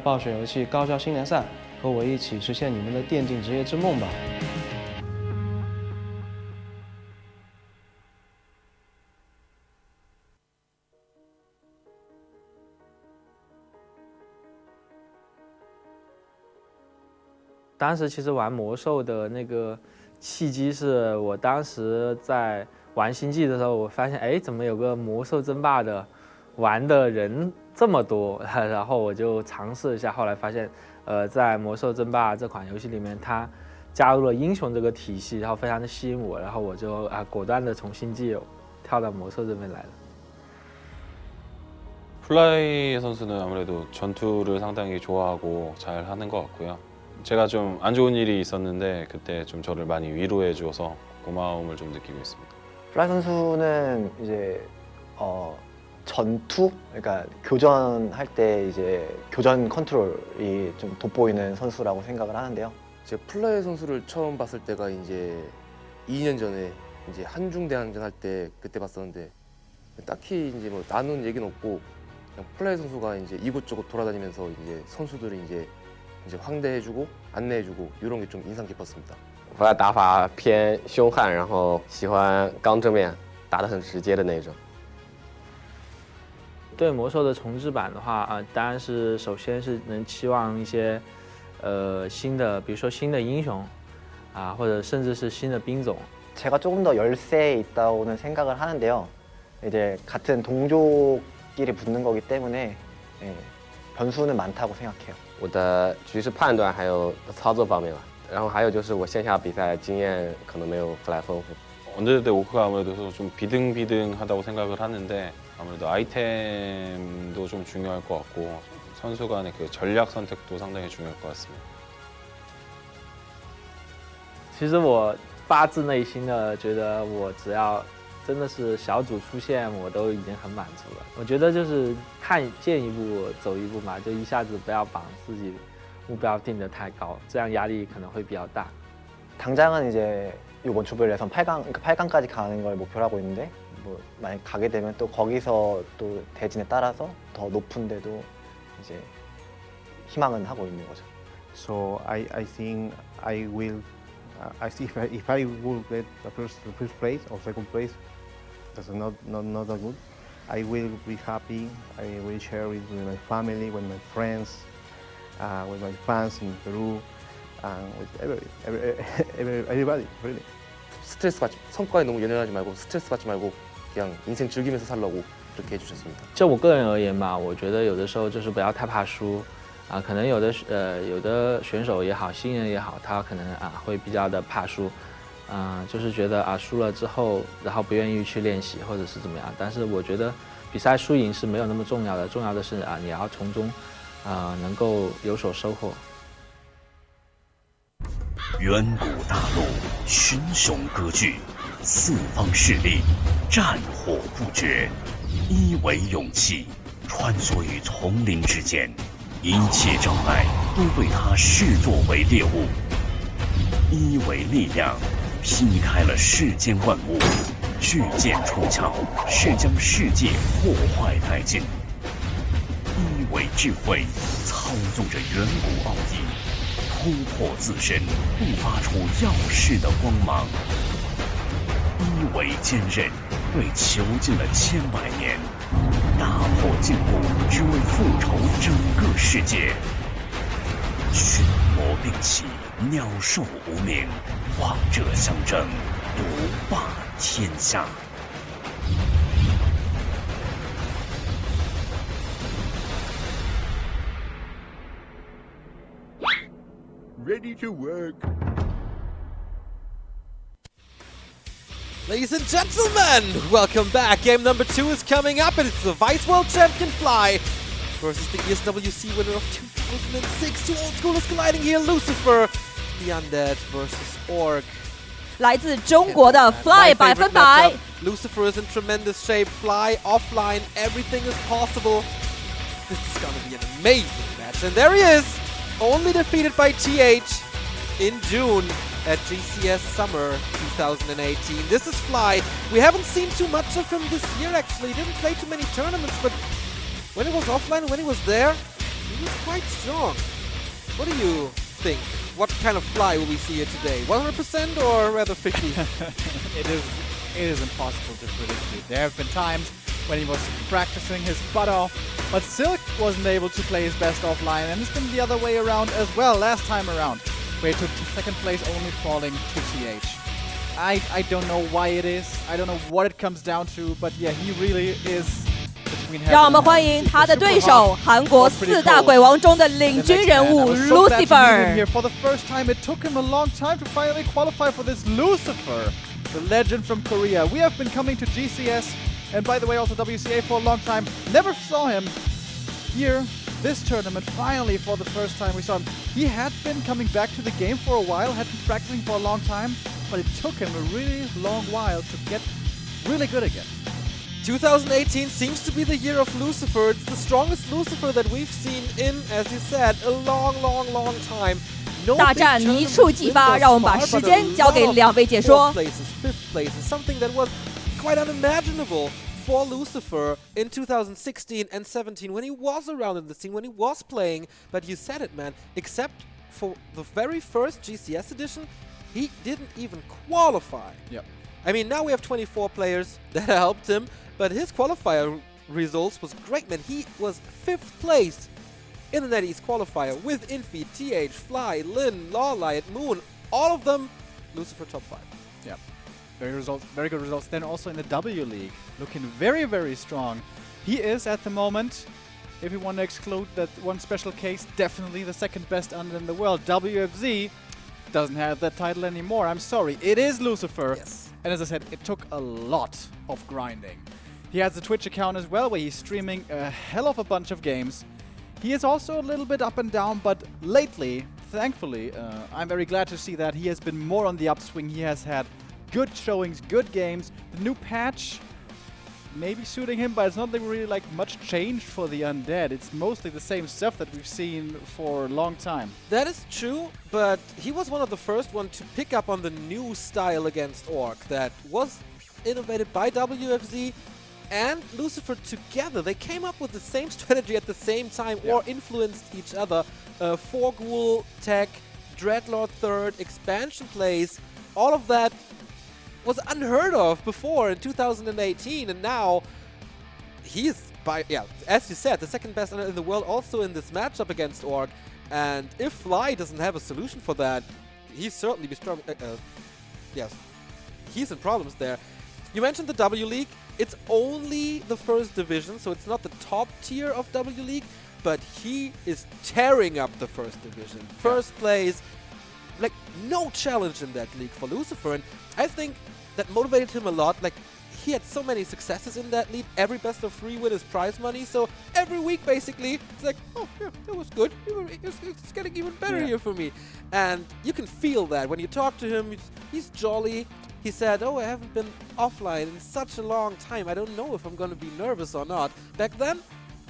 暴雪游戏高校新联赛，和我一起实现你们的电竞职业之梦吧。当时其实玩魔兽的那个契机是我当时在玩星际的时候，我发现哎，怎么有个魔兽争霸的玩的人这么多，然后我就尝试一下，后来发现，在魔兽争霸这款游戏里面，它加入了英雄这个体系，然后非常的吸引我，然后我就果断的从星际跳到魔兽这边来了。 플라이 선수는 아무래도 전투를 상당히 좋아하고 잘 하는 것 같고요. 제가 좀 안 좋은 일이 있었는데 그때 좀 저를 많이 위로해 주어서 고마움을 좀 느끼고 있습니다. 플라이 선수는 이제 전투, 그러니까 교전할 때 이제 교전 컨트롤이 좀 돋보이는 선수라고 생각을 하는데요. 제가 플라이 선수를 처음 봤을 때가 이제 2년 전에 이제 한중대항전 할 때 그때 봤었는데 딱히 이제 뭐 나눈 얘기는 없고 그냥 플라이 선수가 이제 이곳저곳 돌아다니면서 이제 선수들이 이제 환대해주고 안내해주고 이런 게 좀 인상 깊었습니다. 我的打法偏凶悍，然后喜欢刚正面，打得很直接的那种。对魔兽的重置版的话当然是首先是能期望一些新的，比如说新的英雄或者甚至是新的兵种。 제가 조금 더 열세에 있다고는 생각을 하는데요. 이제 같은 동족끼리 붙는 거기 때문에 변수는 많다고 생각해요. 我的局势判断还有操作方面吧，然后还有就是我线下比赛经验可能没有Fly丰富。 언제든 오크가 아무래도 좀 비등비등하다고 생각을 하는데 아무래도 아이템도 좀 중요할 것 같고 선수 간의 그 전략 선택도 상당히 중요할 것 같습니다. 其实我发自内心的觉得，我只要真的是小组出现，我都已经很满足了。我觉得就是看见一步走一步嘛，就一下子不要把自己目标定得太高，这样压力可能会比较大。 당장은 이제 이번 조별예선 8강, 그러니까 8강까지 가는 걸 목표로 하고 있는데 뭐 만약 가게 되면 또 거기서 또 대진에 따라서 더 높은 데도 이제 희망은 하고 있는 거죠. So I think I will. I see if I will get the first place or second place, that's not that good. I will be happy. I will share it with my family, with my friends, with my fans in Peru, and with everybody, really. 스트레스 받지 성과에 너무 연연하지 말고 스트레스 받지 말고 그냥 인생 즐기면서 살라고 그렇게 해주셨습니다. 就我个人而言吧，我觉得有的时候就是不要太怕输。 可能有的选手也好，新人也好，他可能会比较的怕输，就是觉得输了之后，然后不愿意去练习或者是怎么样。但是我觉得比赛输赢是没有那么重要的，重要的是你要从中能够有所收获。远古大陆群雄割据，四方势力战火不绝，一为勇气穿梭于丛林之间。 一切障碍都被他视作为猎物，一为力量劈开了世间万物，巨剑出鞘是将世界破坏殆尽；一为智慧操纵着远古奥义，突破自身，迸发出耀世的光芒；一为坚韧，为囚禁了千百年。 打破禁锢，只为复仇整个世界。群魔并起，鸟兽无名，王者相争，独霸天下。Ready to work. Ladies and gentlemen, welcome back. Game number 2 is coming up, and it's the Vice World Champion Fly versus the ESWC winner of 2006. Two old schoolers colliding here. Lucifer, the Undead versus Orc. 来自中国的 Fly 100%。 Lucifer is in tremendous shape. Fly offline, everything is possible. This is gonna be an amazing match, and there he is, only defeated by TH in June at GCS Summer 2018. This is Fly. We haven't seen too much of him this year actually. He didn't play too many tournaments, but when he was offline, when he was there, He was quite strong. What do you think? What kind of Fly will we see here today? 100% or rather 50? It is impossible to predict. There have been times when he was practicing his butt off, but Silk wasn't able to play his best offline, and it's been the other way around as well last time around, where he took second place only falling to TH. I don't know why it is. I don't know what it comes down to, but yeah, he really is between heaven 让我们 and 欢 hell. 迎他的 Super 对 hot 手，韩国4大鬼王中的领军人物 I was so glad to meet him here Lucifer。 for the first time. It took him a long time to finally qualify for this Lucifer, the legend from Korea. We have been coming to GCS and, by the way, also WCA for a long time. Never saw him here this tournament. Finally, for the first time, we saw him. He had been coming back to the game for a while, had been practicing for a long time, but it took him a really long while to get really good again. 2018 seems to be the year of Lucifer. It's the strongest Lucifer that we've seen in, as you said, a long time. No 大 big 战一触 tournaments 即 win 发， thus 让我们把 far, 时 but 间 a 交给 lot of 两位解 fourth 说。 places, fifth places, something that was quite unimaginable for Lucifer in 2016 and 17 when he was around in the scene, when he was playing. But you said it, man, except for the very first GCS edition, he didn't even qualify. Yep. I mean, now we have 24 players that helped him, but his qualifier results was great, man. He was 5th place in the NetEase qualifier with Infi, TH, Fly, Lin, Lawlight, Moon, all of them Lucifer top 5. Yeah, very good results. Then also in the W League, looking very strong. He is at the moment, if you want to exclude that one special case, definitely the second best under in the world. WFZ doesn't have that title anymore. I'm sorry, it is Lucifer. Yes. And as I said, it took a lot of grinding. He has a Twitch account as well where he's streaming a hell of a bunch of games. He is also a little bit up and down, but lately, thankfully, I'm very glad to see that he has been more on the upswing. He has had good showings, good games. The new patch may be suiting him, but it's not really like much change for the Undead. It's mostly the same stuff that we've seen for a long time. That is true, but he was one of the first one to pick up on the new style against Orc that was innovated by WFZ and Lucifer together. They came up with the same strategy at the same time, or influenced each other. 4-Ghoul tech, Dreadlord third, expansion plays, all of that was unheard of before in 2018, and now he's, as you said, the second best in the world also in this matchup against Orc. And if Fly doesn't have a solution for that, he's certainly be strong. Yes, he's in problems there. You mentioned the W League. It's only the first division, so it's not the top tier of W League, but he is tearing up the first division. First place, like no challenge in that league for Lucifer, and I think that motivated him a lot. Like, he had so many successes in that league. Every best of 3 with his prize money, so every week basically it's like, oh yeah, that was good. It's getting even better here for me. And you can feel that when you talk to him. He's jolly. He said, oh, I haven't been offline in such a long time. I don't know if I'm going to be nervous or not. Back then,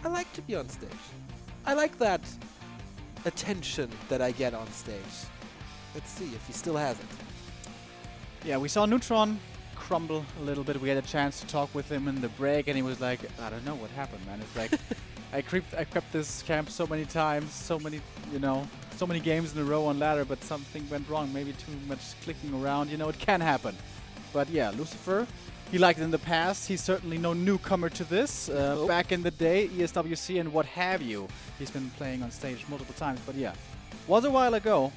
I like to be on stage. I like that attention that I get on stage. Let's see if he still has it. Yeah, we saw Neutron crumble a little bit. We had a chance to talk with him in the break, and he was like, I don't know what happened, man. It's like, I crept this camp so many times, so many games in a row on ladder, but something went wrong. Maybe too much clicking around. It can happen. But yeah, Lucifer, he liked it in the past. He's certainly no newcomer to this. Back in the day, ESWC and what have you. He's been playing on stage multiple times, but yeah, was a while ago.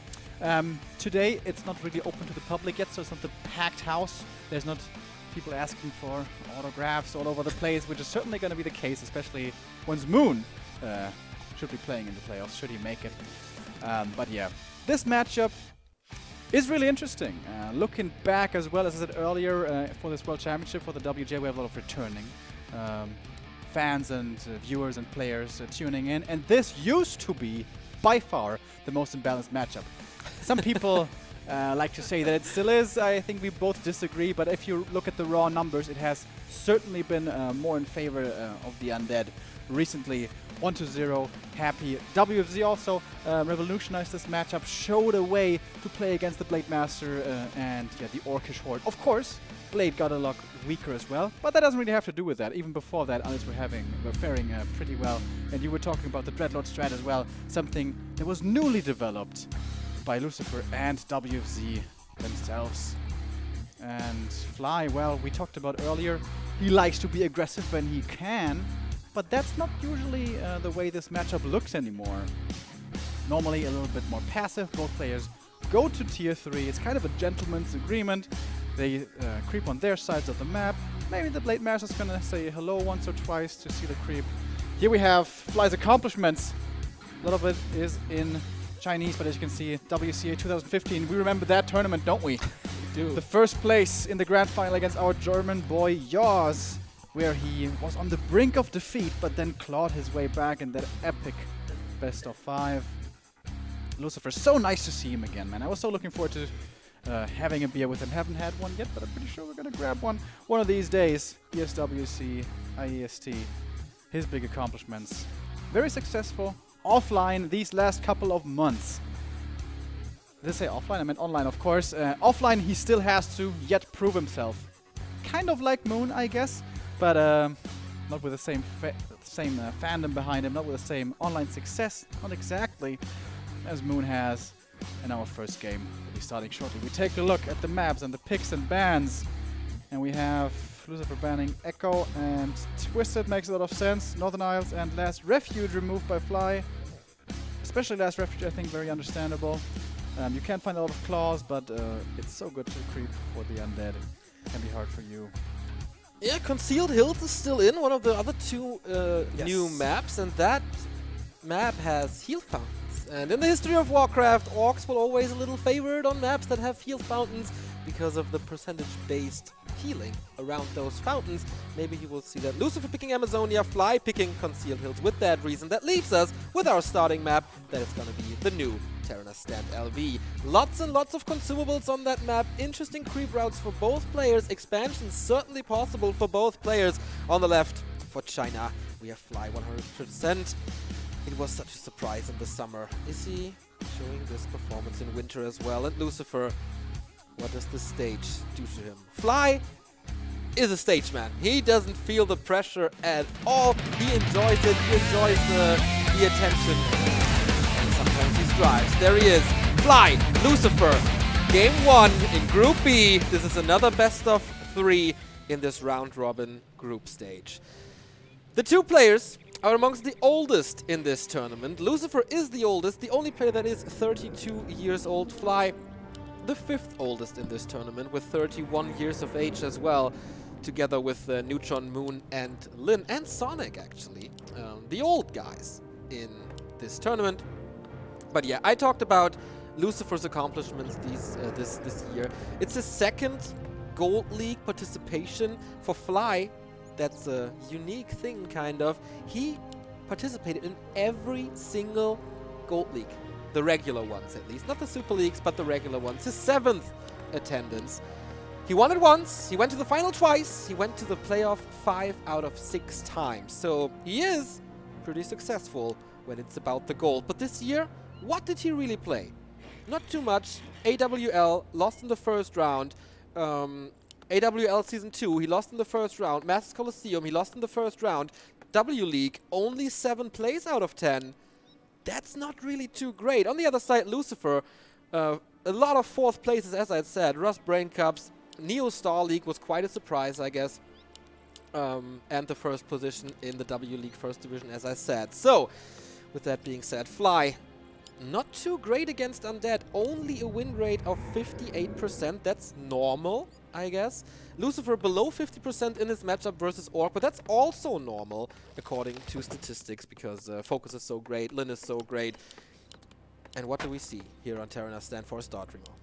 Today, it's not really open to the public yet, so it's not the packed house. There's not people asking for autographs all over the place, which is certainly going to be the case, especially once Moon should be playing in the playoffs, should he make it. But yeah, this matchup is really interesting. Looking back as well, as I said earlier, for this World Championship, for the WGL, we have a lot of returning fans and viewers and players tuning in, and this used to be, by far, the most imbalanced matchup. Some people like to say that it still is. I think we both disagree, but if you look at the raw numbers, it has certainly been more in favor of the Undead recently. 1-0, happy. WFZ also revolutionized this matchup, showed a way to play against the Blade Master and the Orcish Horde. Of course, Blade got a lot weaker as well, but that doesn't really have to do with that. Even before that, others were faring pretty well. And you were talking about the Dreadlord strat as well, something that was newly developed by Lucifer and WFZ themselves. And Fly, well, we talked about earlier, he likes to be aggressive when he can, but that's not usually the way this matchup looks anymore. Normally a little bit more passive. Both players go to tier 3. It's kind of a gentleman's agreement. They creep on their sides of the map. Maybe the Blade Master's gonna say hello once or twice to see the creep. Here we have Fly's accomplishments. A lot of it is in Chinese, but as you can see, WCA 2015, we remember that tournament, don't we? We do. The first place in the grand final against our German boy Jaws, where he was on the brink of defeat, but then clawed his way back in that epic best of 5. Lucifer, so nice to see him again, man. I was so looking forward to having a beer with him. Haven't had one yet, but I'm pretty sure we're gonna grab one of these days. ESWC, IEST, his big accomplishments. Very successful offline these last couple of months. Did I say offline? I meant online, of course. Offline, he still has to yet prove himself. Kind of like Moon, I guess, but not with the same fandom behind him, not with the same online success, not exactly as Moon has in our first game. We'll be starting shortly. We take a look at the maps and the picks and bans, and we have Lucifer banning Echo and Twisted, makes a lot of sense. Northern Isles and Last Refuge removed by Fly. Especially Last Refuge, I think, very understandable. You can find a lot of claws, but it's so good to creep for the undead. It can be hard for you. Yeah, Concealed Hills is still in one of the other two new maps, and that map has heal fountains. And in the history of Warcraft, orcs were always a little favored on maps that have heal fountains because of the percentage-based healing around those fountains. Maybe you will see that. Lucifer picking Amazonia, Fly picking Concealed Hills with that reason. That leaves us with our starting map. That is going to be the new Terranas Stand LV. Lots and lots of consumables on that map. Interesting creep routes for both players. Expansion certainly possible for both players. On the left, for China, we have Fly 100%. It was such a surprise in the summer. Is he showing this performance in winter as well? And Lucifer, what does the stage do to him? Fly is a stage man. He doesn't feel the pressure at all. He enjoys it. He enjoys the attention. And sometimes he strives. There he is. Fly, Lucifer. Game 1 in Group B. This is another best of 3 in this round-robin group stage. The two players are amongst the oldest in this tournament. Lucifer is the oldest, the only player that is 32 years old. Fly, the 5th oldest in this tournament, with 31 years of age as well, together with Neutron, Moon, and Lin, and Sonic, actually. The old guys in this tournament. But yeah, I talked about Lucifer's accomplishments this year. It's his 2nd Gold League participation. For Fly, that's a unique thing, kind of. He participated in every single Gold League. The regular ones, at least. Not the Super Leagues, but the regular ones. His 7th attendance. He won it once. He went to the final twice. He went to the playoff 5 out of 6 times. So he is pretty successful when it's about the gold. But this year, what did he really play? Not too much. AWL lost in the first round. AWL Season 2, he lost in the first round. Masters Coliseum, he lost in the first round. W League, only 7 plays out of 10. That's not really too great. On the other side, Lucifer, a lot of 4th places, as I said. Rust Brain Cups, Neo Star League was quite a surprise, I guess. And the 1st position in the W League 1st Division, as I said. So, with that being said, Fly, not too great against Undead. Only a win rate of 58%. That's normal, I guess. Lucifer below 50% in his matchup versus Orc, but that's also normal according to statistics because Focus is so great, Lin is so great. And what do we see here on Terranas Stand for Start, Remo?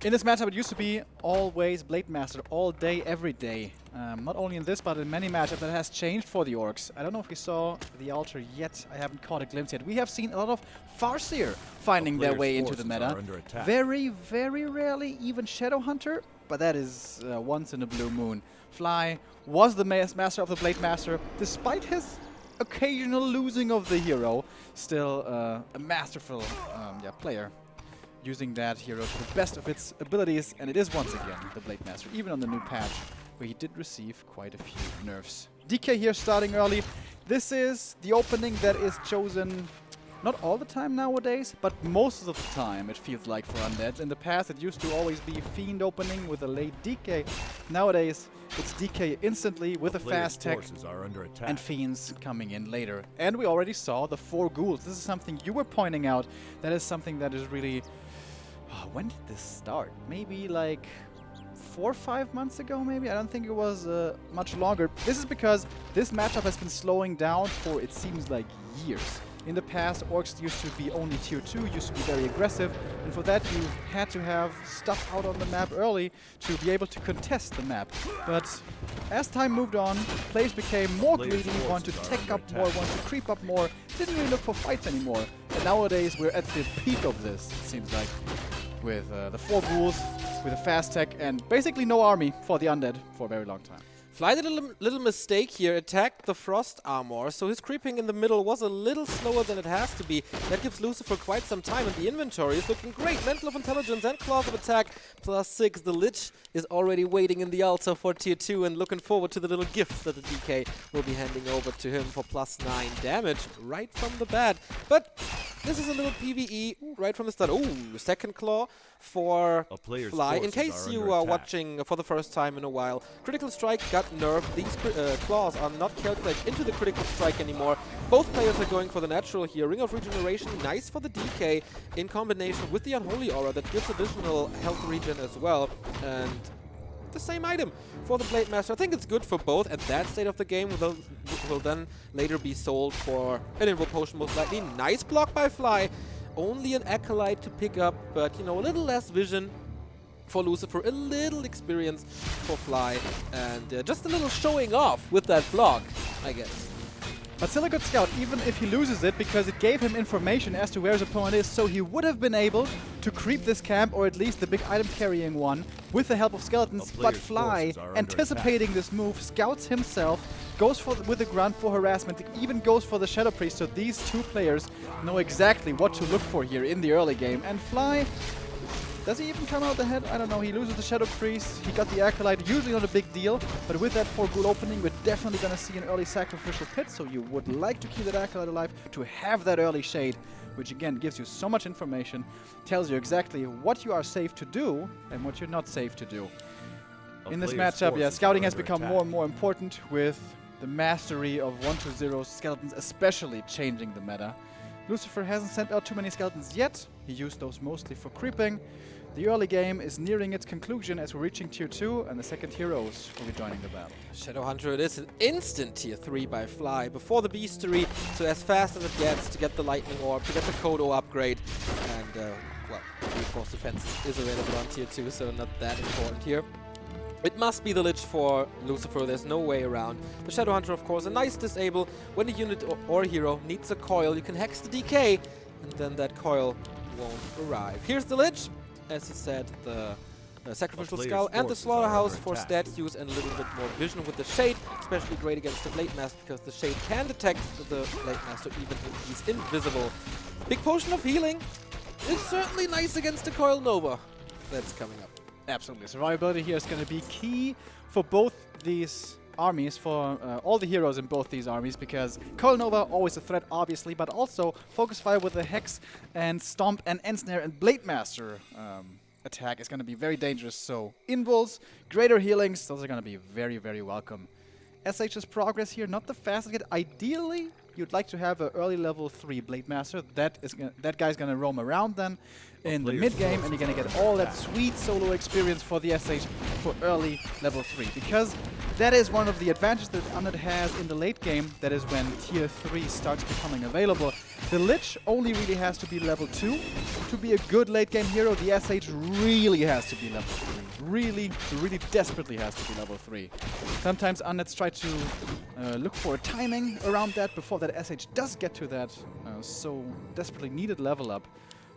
In this matchup, it used to be always Blade Master, all day, every day. Not only in this, but in many matchups that has changed for the Orcs. I don't know if you saw the altar yet. I haven't caught a glimpse yet. We have seen a lot of Farseer finding their way into the meta. Very, very rarely even Shadowhunter, but that is once in a blue moon. Fly was the master of the Blade Master, despite his occasional losing of the hero. Still a masterful player, using that hero to the best of its abilities, and it is once again the Blade Master, even on the new patch, where he did receive quite a few nerfs. DK here starting early. This is the opening that is chosen not all the time nowadays, but most of the time it feels like for undeads. In the past it used to always be Fiend opening with a late DK. Nowadays it's DK instantly with a fast tech and Fiends coming in later. And we already saw the 4 ghouls. This is something you were pointing out. That is something that is really... when did this start? Maybe like 4 or 5 months ago, maybe? I don't think it was much longer. This is because this matchup has been slowing down for, it seems like, years. In the past, orcs used to be only tier 2, used to be very aggressive, and for that you had to have stuff out on the map early to be able to contest the map. But as time moved on, players became more greedy, wanted to tech up more, wanted to creep up more, didn't really look for fights anymore. And nowadays we're at the peak of this, it seems like, with the 4 ghouls, with a fast tech, and basically no army for the undead for a very long time. Fly did a little mistake here, attacked the Frost Armor, so his creeping in the middle was a little slower than it has to be. That gives Lucifer quite some time, and the inventory is looking great. Mantle of Intelligence and Claws of Attack, +6. The Lich is already waiting in the altar for tier 2 and looking forward to the little gift that the DK will be handing over to him for +9 damage right from the bat. But this is a little PvE right from the start. Ooh, second claw for Fly. In case you are watching for the first time in a while, Critical Strike got nerfed. These claws are not calculated into the Critical Strike anymore. Both players are going for the natural here. Ring of Regeneration, nice for the DK in combination with the Unholy Aura that gives additional health regen as well. And the same item for the Blade Master. I think it's good for both at that state of the game. Will then later be sold for an Invul Potion most likely. Nice block by Fly. Only an Acolyte to pick up, but you know, a little less vision for Lucifer, a little experience for Fly, and just a little showing off with that block, I guess. But still a good scout, even if he loses it, because it gave him information as to where his opponent is, so he would have been able to creep this camp, or at least the big item carrying one, with the help of skeletons. But Fly, anticipating this move, scouts himself, goes with the grunt for harassment, even goes for the Shadow Priest, so these two players know exactly what to look for here in the early game. And Fly, does he even come out ahead? I don't know. He loses the Shadow Priest. He got the Acolyte. Usually not a big deal. But with that 4 ghoul opening, we're definitely going to see an early sacrificial pit. So you would like to keep that Acolyte alive to have that early shade, which again gives you so much information, tells you exactly what you are safe to do and what you're not safe to do. In this matchup, yeah, scouting has become more and more important with the mastery of 1-0 skeletons, especially changing the meta. Lucifer hasn't sent out too many skeletons yet. He used those mostly for creeping. The early game is nearing its conclusion as we're reaching tier 2 and the second heroes will be joining the battle. Shadowhunter, it is an instant tier 3 by Fly before the Beastery, so as fast as it gets to get the Lightning Orb, to get the Kodo upgrade, and well, Reinforced Defense is available on tier 2, so not that important here. It must be the Lich for Lucifer, there's no way around. The Shadowhunter, of course, a nice disable. When a unit or hero needs a coil, you can hex the DK, and then that coil won't arrive. Here's the Lich. As he said, the Sacrificial Skull and the Slaughterhouse for stat use and a little bit more vision with the Shade, especially great against the Blade Master because the Shade can detect the Blade Master even if he's invisible. Big Potion of Healing is certainly nice against the Coil Nova that's coming up. Absolutely. Survivability here is going to be key for both these armies, for all the heroes in both these armies, because Coil Nova always a threat, obviously, but also Focus Fire with the Hex and Stomp and Ensnare and Blade Master attack is going to be very dangerous. So Invuls, greater healings, those are going to be very, very welcome. SH's progress here, not the fastest yet. Ideally, you'd like to have an early level 3 Blade Master. That guy's going to roam around then in the mid game, and you're going to get all that sweet solo experience for the SH for early level 3. Because that is one of the advantages that Undead has in the late game. That is when tier 3 starts becoming available. The Lich only really has to be level 2. To be a good late game hero, the SH really has to be level 3. Really desperately has to be level 3. Sometimes Undeads try to look for a timing around that before that SH does get to that so desperately needed level up.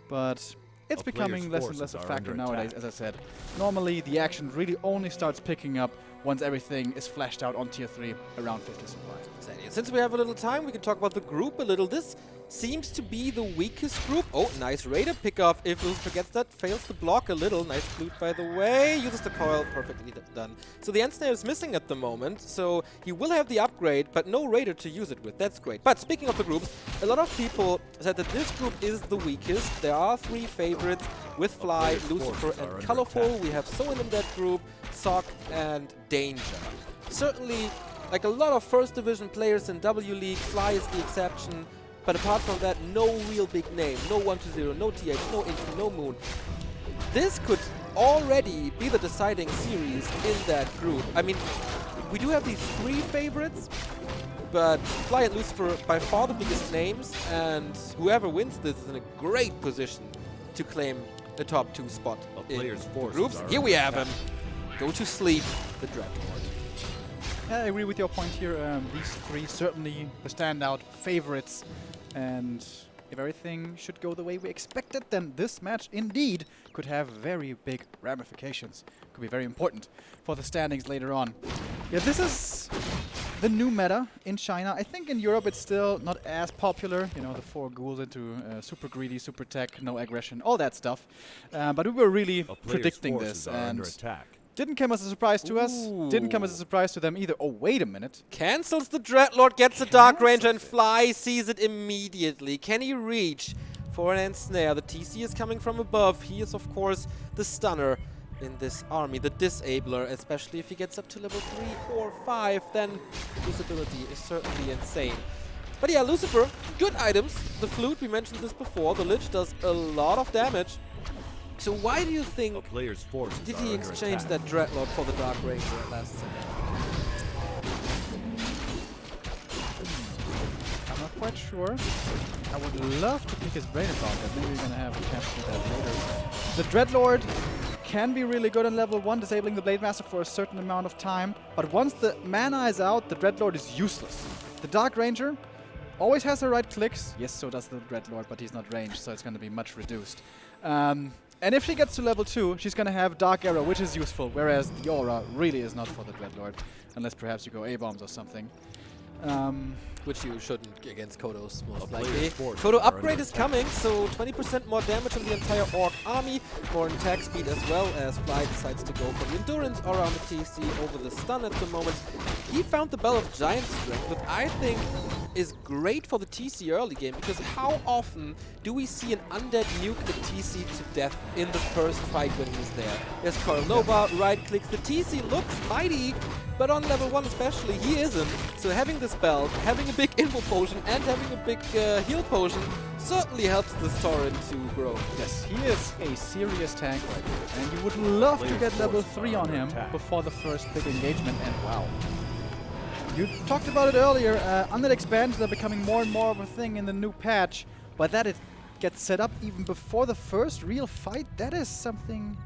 But it's becoming less and less a factor nowadays, as I said. Normally, the action really only starts picking up once everything is flashed out on tier 3 around 50 supply. Exactly. And since we have a little time, we can talk about the group a little. This seems to be the weakest group. Oh, nice Raider pickoff. If Lucifer gets that, fails to block a little. Nice flute, by the way. Uses the coil. Perfectly done. So the end snare is missing at the moment. So he will have the upgrade, but no Raider to use it with. That's great. But speaking of the groups, a lot of people said that this group is the weakest. There are 3 favorites with Fly, Lucifer, and Colorful. We have Soin in that group, Sock, and Danger. Certainly, like a lot of first division players in W League, Fly is the exception. But apart from that, no real big name. No 1-2-0, no TH, no Infi, no Moon. This could already be the deciding series in that group. I mean, we do have these 3 favorites, but Fly and Lucifer by far the biggest names, and whoever wins this is in a great position to claim the top 2 spot in the groups. Here we have him. Go to sleep, the Dreadlord. I agree with your point here. These 3 certainly the standout favorites. And if everything should go the way we expected, then this match indeed could have very big ramifications. Could be very important for the standings later on. Yeah, this is the new meta in China. I think in Europe it's still not as popular. You know, the 4 ghouls into super greedy, super tech, no aggression, all that stuff. But we were really predicting this. And didn't come as a surprise to us. Didn't come as a surprise to them either. Oh, wait a minute. Cancels the Dreadlord, gets a Dark Ranger, and Fly sees it immediately. Can he reach for an end snare? The TC is coming from above. He is, of course, the stunner in this army, the disabler, especially if he gets up to level 3 or 5, then his ability is certainly insane. But yeah, Lucifer, good items. The flute, we mentioned this before. The Lich does a lot of damage. So why do you think did he exchange that Dreadlord for the Dark Ranger at last second? I'm not quite sure. I would love to pick his brain about that. Maybe we're going to have a chance to do that later. The Dreadlord can be really good on level 1, disabling the Blade Master for a certain amount of time. But once the mana is out, the Dreadlord is useless. The Dark Ranger always has the right clicks. Yes, so does the Dreadlord, but he's not ranged, so it's going to be much reduced. And if she gets to level 2, she's going to have Dark Arrow, which is useful, whereas the Aura really is not for the Dreadlord, unless perhaps you go A-bombs or something. Which you shouldn't against Kodos, most likely. Kodo upgrade is coming, so 20% more damage on the entire Orc army, more attack speed as well, as Fly decides to go for the Endurance Aura on the TC over the stun at the moment. He found the Bell of Giant Strength, which I think is great for the TC early game, because how often do we see an undead nuke the TC to death in the first fight when he's there? There's Coil Nova, right clicks, the TC looks mighty, but on level 1 especially, he isn't. So having this belt, having a big info potion, and having a big heal potion certainly helps this Tauren to grow. Yes, he is a serious tank right here, and you would love to get level 3 on him before the first big engagement, and wow. You talked about it earlier, undead expansions are becoming more and more of a thing in the new patch, but that it gets set up even before the first real fight, that is something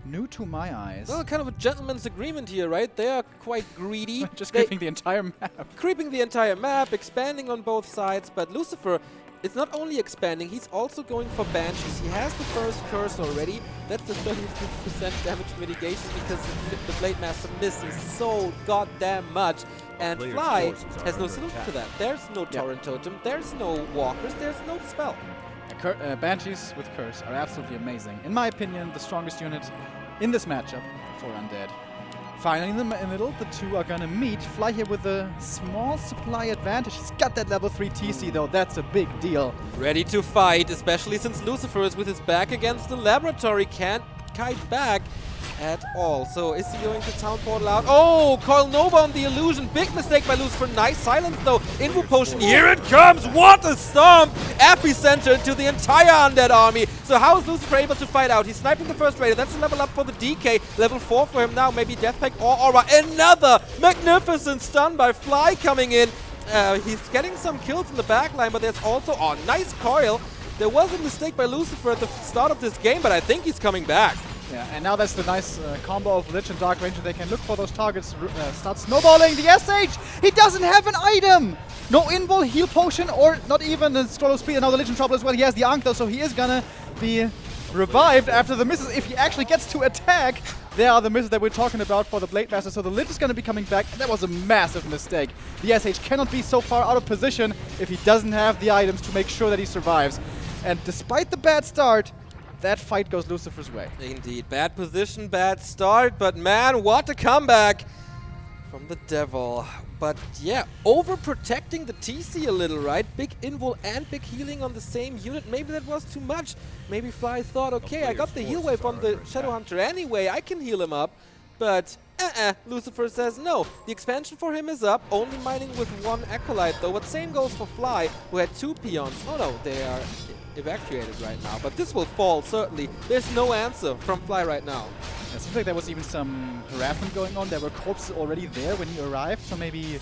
new to my eyes. Well, kind of a gentleman's agreement here, right? They are quite greedy. Just creeping the entire map. Creeping the entire map, expanding on both sides, but Lucifer is not only expanding, he's also going for Banshees. He has the first curse already. That's the 33% damage mitigation because the Blade Master misses so goddamn much. And Fly has no solution to that. There's no Torrent Totem, there's no Walkers, there's no Dispel. Banshees with Curse are absolutely amazing. In my opinion, the strongest unit in this matchup for Undead. Finally, in the middle, the two are gonna meet. Fly here with a small supply advantage. He's got that level 3 TC though, that's a big deal. Ready to fight, especially since Lucifer is with his back against the laboratory. Can't kite back at all. So is he going to Town Portal out? Oh, Coil Nova on the illusion. Big mistake by Lucifer. Nice silence though. Invo Potion. Here it comes. What a stomp. Epicenter to the entire Undead army. So how is Lucifer able to fight out? He's sniping the first Raider. That's a level up for the DK. Level 4 for him now. Maybe Death Pact or Aura. Another magnificent stun by Fly coming in. He's getting some kills in the backline, but there's also, oh, nice coil. There was a mistake by Lucifer at the start of this game, but I think he's coming back. Yeah, and now that's the nice combo of Lich and Dark Ranger. They can look for those targets, start snowballing the SH! He doesn't have an item! No invul, heal potion, or not even a scroll of speed. And now the Lich in trouble as well. He has the Ankh though, so he is gonna be revived after the misses if he actually gets to attack. There are the misses that we're talking about for the Blade Master. So the Lich is going to be coming back, and that was a massive mistake. The SH cannot be so far out of position if he doesn't have the items to make sure that he survives. And despite the bad start, that fight goes Lucifer's way. Indeed, bad position, bad start, but man, what a comeback from the Devil. But yeah, overprotecting the TC a little, right? Big invul and big healing on the same unit. Maybe that was too much. Maybe Fly thought, okay, I got the heal wave on the Shadowhunter anyway, I can heal him up. But Lucifer says no. The expansion for him is up, only mining with 1 Acolyte though. But same goes for Fly, who had 2 peons. Oh no, they are evacuated right now. But this will fall, certainly. There's no answer from Fly right now. It seems like there was even some harassment going on. There were corpses already there when he arrived, so maybe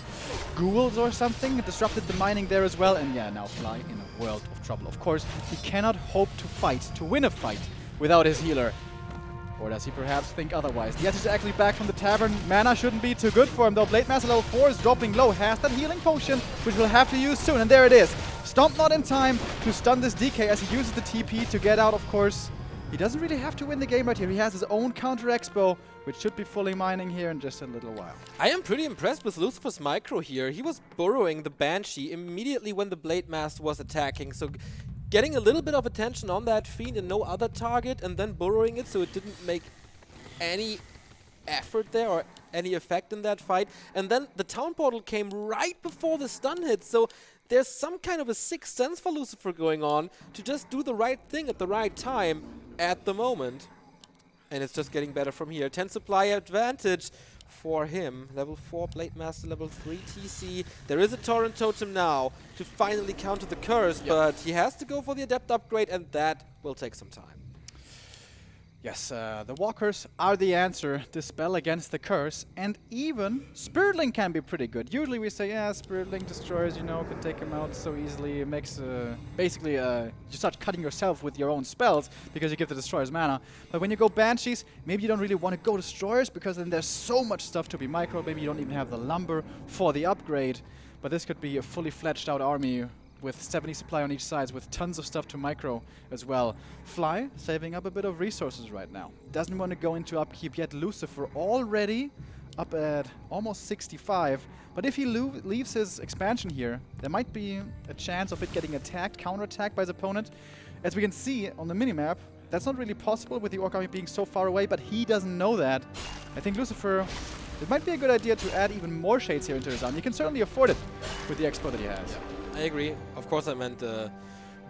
ghouls or something disrupted the mining there as well. And yeah, now Fly in a world of trouble. Of course, he cannot hope to win a fight without his healer. Or does he perhaps think otherwise? The is actually back from the tavern. Mana shouldn't be too good for him, though. Blade Master level 4 is dropping low, has that healing potion, which we'll have to use soon. And there it is. Stomp not in time to stun this DK as he uses the TP to get out, of course. He doesn't really have to win the game right here. He has his own counter expo, which should be fully mining here in just a little while. I am pretty impressed with Lucifer's micro here. He was burrowing the Banshee immediately when the Blade Master was attacking. So getting a little bit of attention on that Fiend and no other target, and then burrowing it so it didn't make any effort there or any effect in that fight. And then the Town Portal came right before the stun hit. So there's some kind of a sixth sense for Lucifer going on to just do the right thing at the right time at the moment. And it's just getting better from here. 10 supply advantage for him. Level 4 Blade Master, level 3 TC. There is a Torrent Totem now to finally counter the curse, but he has to go for the Adept upgrade, and that will take some time. Yes, the Walkers are the answer to spell against the curse, and even Spiritling can be pretty good. Usually we say, yeah, Spiritling destroyers, you know, can take him out so easily. It makes, basically, you start cutting yourself with your own spells because you give the destroyers mana. But when you go Banshees, maybe you don't really want to go destroyers because then there's so much stuff to be micro. Maybe you don't even have the lumber for the upgrade. But this could be a fully fledged out army with 70 supply on each side, with tons of stuff to micro as well. Fly saving up a bit of resources right now. Doesn't want to go into upkeep yet. Lucifer already up at almost 65. But if he leaves his expansion here, there might be a chance of it getting attacked, counterattacked by his opponent. As we can see on the minimap, that's not really possible with the Orc army being so far away, but he doesn't know that. I think Lucifer, it might be a good idea to add even more shades here into his army. You can certainly afford it with the expo that he has. Yeah. I agree. Of course I meant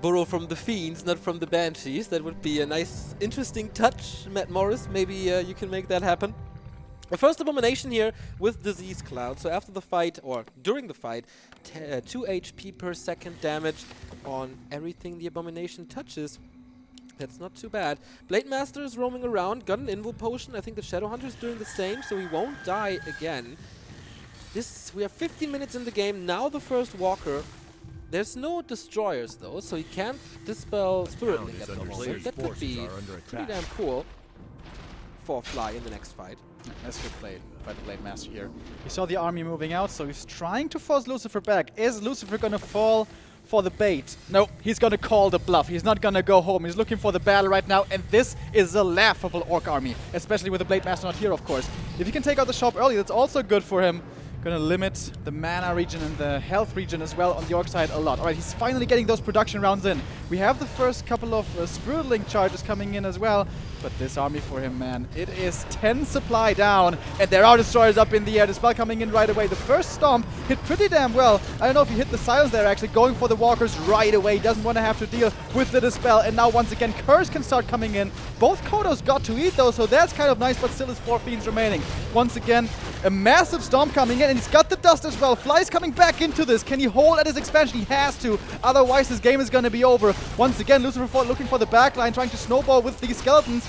burrow from the Fiends, not from the Banshees. That would be a nice, interesting touch, Matt Morris. Maybe you can make that happen. The first Abomination here with Disease Cloud. So after the fight, or during the fight, 2 HP per second damage on everything the Abomination touches. That's not too bad. Blade Master is roaming around, got an Invul Potion. I think the Shadowhunter is doing the same, so he won't die again. We are 15 minutes in the game, now the first Walker. There's no destroyers though, so he can't dispel Spiritling at the moment. That could be pretty damn cool for Fly in the next fight. That's good played by the Blade Master here. He saw the army moving out, so he's trying to force Lucifer back. Is Lucifer gonna fall for the bait? No, he's gonna call the bluff. He's not gonna go home. He's looking for the battle right now, and this is a laughable Orc army, especially with the Blade Master not here, of course. If he can take out the shop early, that's also good for him. Gonna limit the mana region and the health region as well on the Orc side a lot. Alright, he's finally getting those production rounds in. We have the first couple of Spiritling charges coming in as well. But this army for him, man, it is 10 supply down. And there are destroyers up in the air. The spell coming in right away. The first stomp hit pretty damn well. I don't know if he hit the silence there, actually. Going for the walkers right away. Doesn't want to have to deal with the dispel. And now once again, curse can start coming in. Both Kodos got to eat though, so that's kind of nice, but still is 4 fiends remaining. Once again, a massive stomp coming in, and he's got the dust as well. Fly's coming back into this. Can he hold at his expansion? He has to. Otherwise, this game is going to be over. Once again, Lucifer looking for the backline, trying to snowball with these skeletons.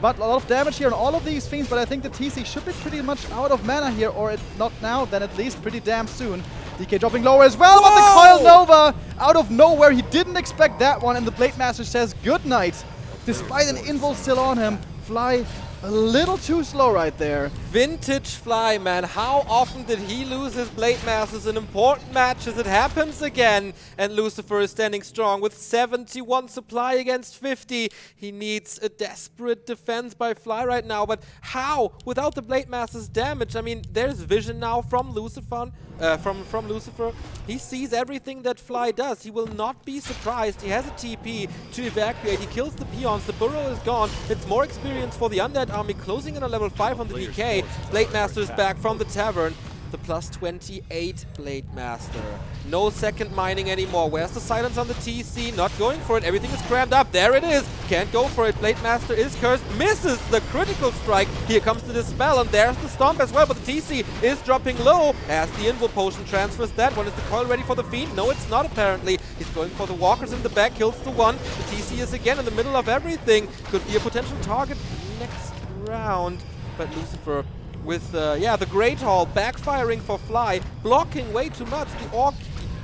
But a lot of damage here on all of these fiends, but I think the TC should be pretty much out of mana here, or if not now, then at least pretty damn soon. DK dropping lower as well, but the Coil Nova out of nowhere. He didn't expect that one, and the Blade Master says goodnight. Despite an invul still on him, Fly A little too slow right there. Vintage Fly, man. How often did he lose his Blade Masters in important matches? It happens again. And Lucifer is standing strong with 71 supply against 50. He needs a desperate defense by Fly right now. But how? Without the Blade Masters damage? I mean, there's vision now from Lucifer. From Lucifer. He sees everything that Fly does. He will not be surprised. He has a TP to evacuate. He kills the peons. The burrow is gone. It's more experience for the undead army, closing in a level 5 on the DK. Blade Master is back from the tavern. The plus 28 Blade Master. No second mining anymore. Where's the silence on the TC? Not going for it. Everything is crammed up. There it is. Can't go for it. Blade Master is cursed. Misses the critical strike. Here comes the Dispel, and there's the Stomp as well. But the TC is dropping low as the Invo Potion transfers that one. Is the coil ready for the Fiend? No, it's not apparently. He's going for the Walkers in the back. Kills the one. The TC is again in the middle of everything. Could be a potential target next round. But Lucifer with the Great Hall backfiring for Fly, blocking way too much. The Orc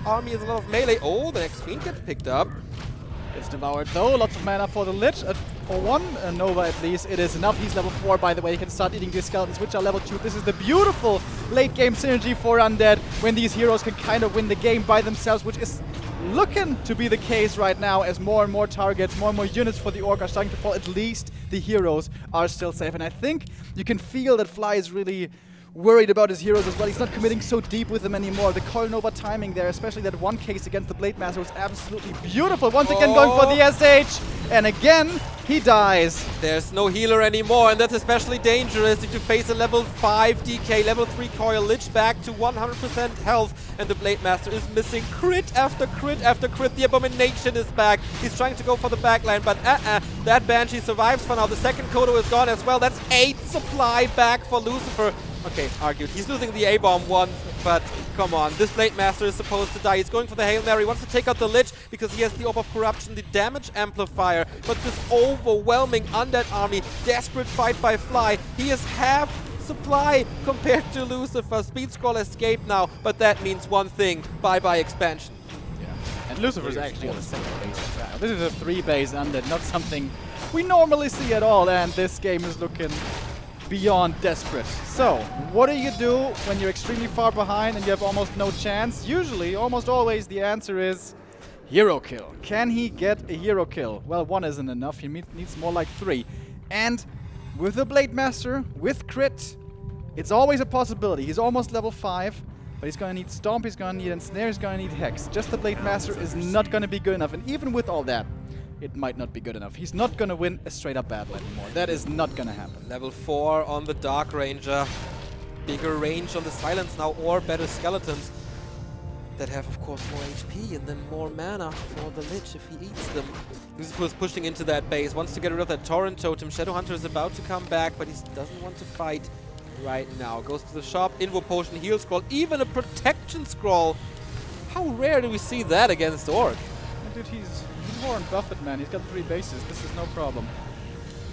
army is a lot of melee. Oh, the next Fiend gets picked up. Gets devoured though. Lots of mana for the Lich. For one Nova at least, it is enough. He's level 4, by the way. He can start eating these skeletons, which are level 2. This is the beautiful late game synergy for Undead, when these heroes can kind of win the game by themselves, which is looking to be the case right now as more and more targets, more and more units for the Orc are starting to fall. At least the heroes are still safe. And I think you can feel that Fly is really worried about his heroes as well. He's not committing so deep with them anymore. The Coil Nova timing there, especially that one case against the Blade Master, was absolutely beautiful. Once again going for the SH, and again he dies. There's no healer anymore, and that's especially dangerous if you face a level 5 DK, level 3 Coil Lich back to 100% health, and the Blade Master is missing crit after crit after crit. The Abomination is back. He's trying to go for the backline, but that Banshee survives for now. The second Kodo is gone as well. That's 8 supply back for Lucifer. Okay, argued. He's losing the A-bomb once, but come on. This Blade Master is supposed to die. He's going for the Hail Mary. He wants to take out the Lich because he has the Orb of Corruption, the damage amplifier. But this overwhelming undead army, desperate fight by Fly. He is half supply compared to Lucifer. Speed Scroll escaped now, but that means one thing. Bye-bye expansion. Yeah, and Lucifer's actually on the second base as well. This is a 3-base undead, not something we normally see at all, and this game is looking beyond desperate. So, what do you do when you're extremely far behind and you have almost no chance? Usually, almost always, the answer is hero kill. Can he get a hero kill? Well, 1 isn't enough. He needs more like 3. And with the Blade Master, with crit, it's always a possibility. He's almost level 5, but he's going to need Stomp, he's going to need Ensnare, he's going to need Hex. Just the Blade Master is not going to be good enough. And even with all that, it might not be good enough. He's not going to win a straight-up battle anymore. That is not going to happen. Level 4 on the Dark Ranger. Bigger range on the Silence now, or better skeletons that have, of course, more HP and then more mana for the Lich if he eats them. Lucifer is pushing into that base, wants to get rid of that Torrent Totem. Shadowhunter is about to come back, but he doesn't want to fight right now. Goes to the shop, Invo Potion, Heal Scroll, even a Protection Scroll. How rare do we see that against Orc? Dude, he's Warren Buffett, man. He's got 3 bases. This is no problem.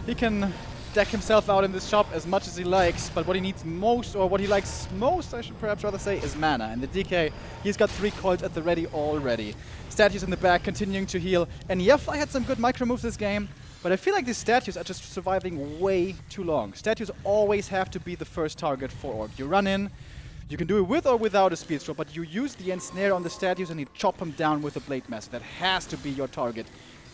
He can deck himself out in this shop as much as he likes, but what he needs most, or what he likes most, I should perhaps rather say, is mana. And the DK, he's got 3 coils at the ready already. Statues in the back, continuing to heal. And yeah, Fly had some good micro moves this game, but I feel like these statues are just surviving way too long. Statues always have to be the first target for Orc. You run in, you can do it with or without a speed scroll, but you use the ensnare on the statues and you chop them down with a Blade Master. That has to be your target.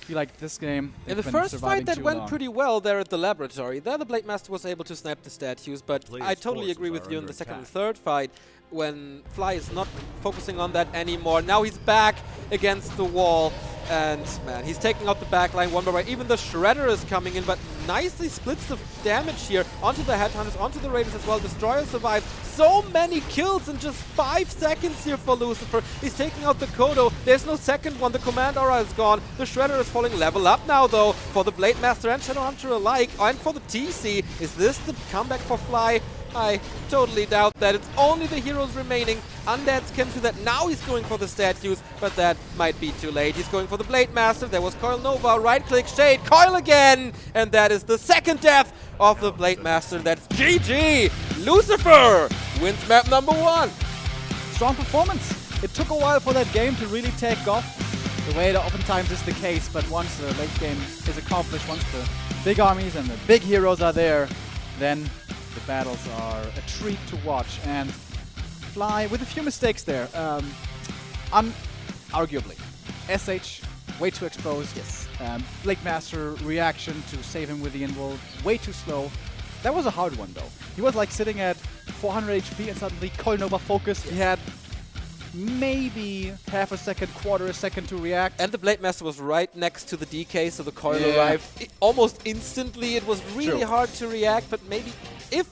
I feel like this game, in the first fight that went pretty well there at the laboratory, there the Blade Master was able to snap the statues, but I totally agree with you in the second and third fight when Fly is not focusing on that anymore. Now he's back against the wall, and man, he's taking out the backline one by one. Even the Shredder is coming in, but nicely splits the damage here onto the Headhunters, onto the Raiders as well. Destroyer survives. So many kills in just 5 seconds here for Lucifer. He's taking out the Kodo. There's no second one. The Command Aura is gone. The Shredder is falling. Level up now, though, for the Blade Master and Shadowhunter alike, and for the TC. Is this the comeback for Fly? I totally doubt that. It's only the heroes remaining. Undeads can do that. Now he's going for the statues, but that might be too late. He's going for the Blade Master. There was Coil Nova. Right-click, Shade, Coil again! And that is the second death of the Blade Master. That's GG! Lucifer wins map number 1. Strong performance. It took a while for that game to really take off, the way that oftentimes is the case, but once the late game is accomplished, once the big armies and the big heroes are there, then the battles are a treat to watch. And Fly, with a few mistakes there, arguably. SH, way too exposed. Yes. Blake Master reaction to save him with the invul, way too slow. That was a hard one though. He was like sitting at 400 HP and suddenly Coil Nova focused. He had maybe half a second, quarter a second to react. And the Blade Master was right next to the DK, so the coil arrived almost instantly. It was really hard to react, but maybe if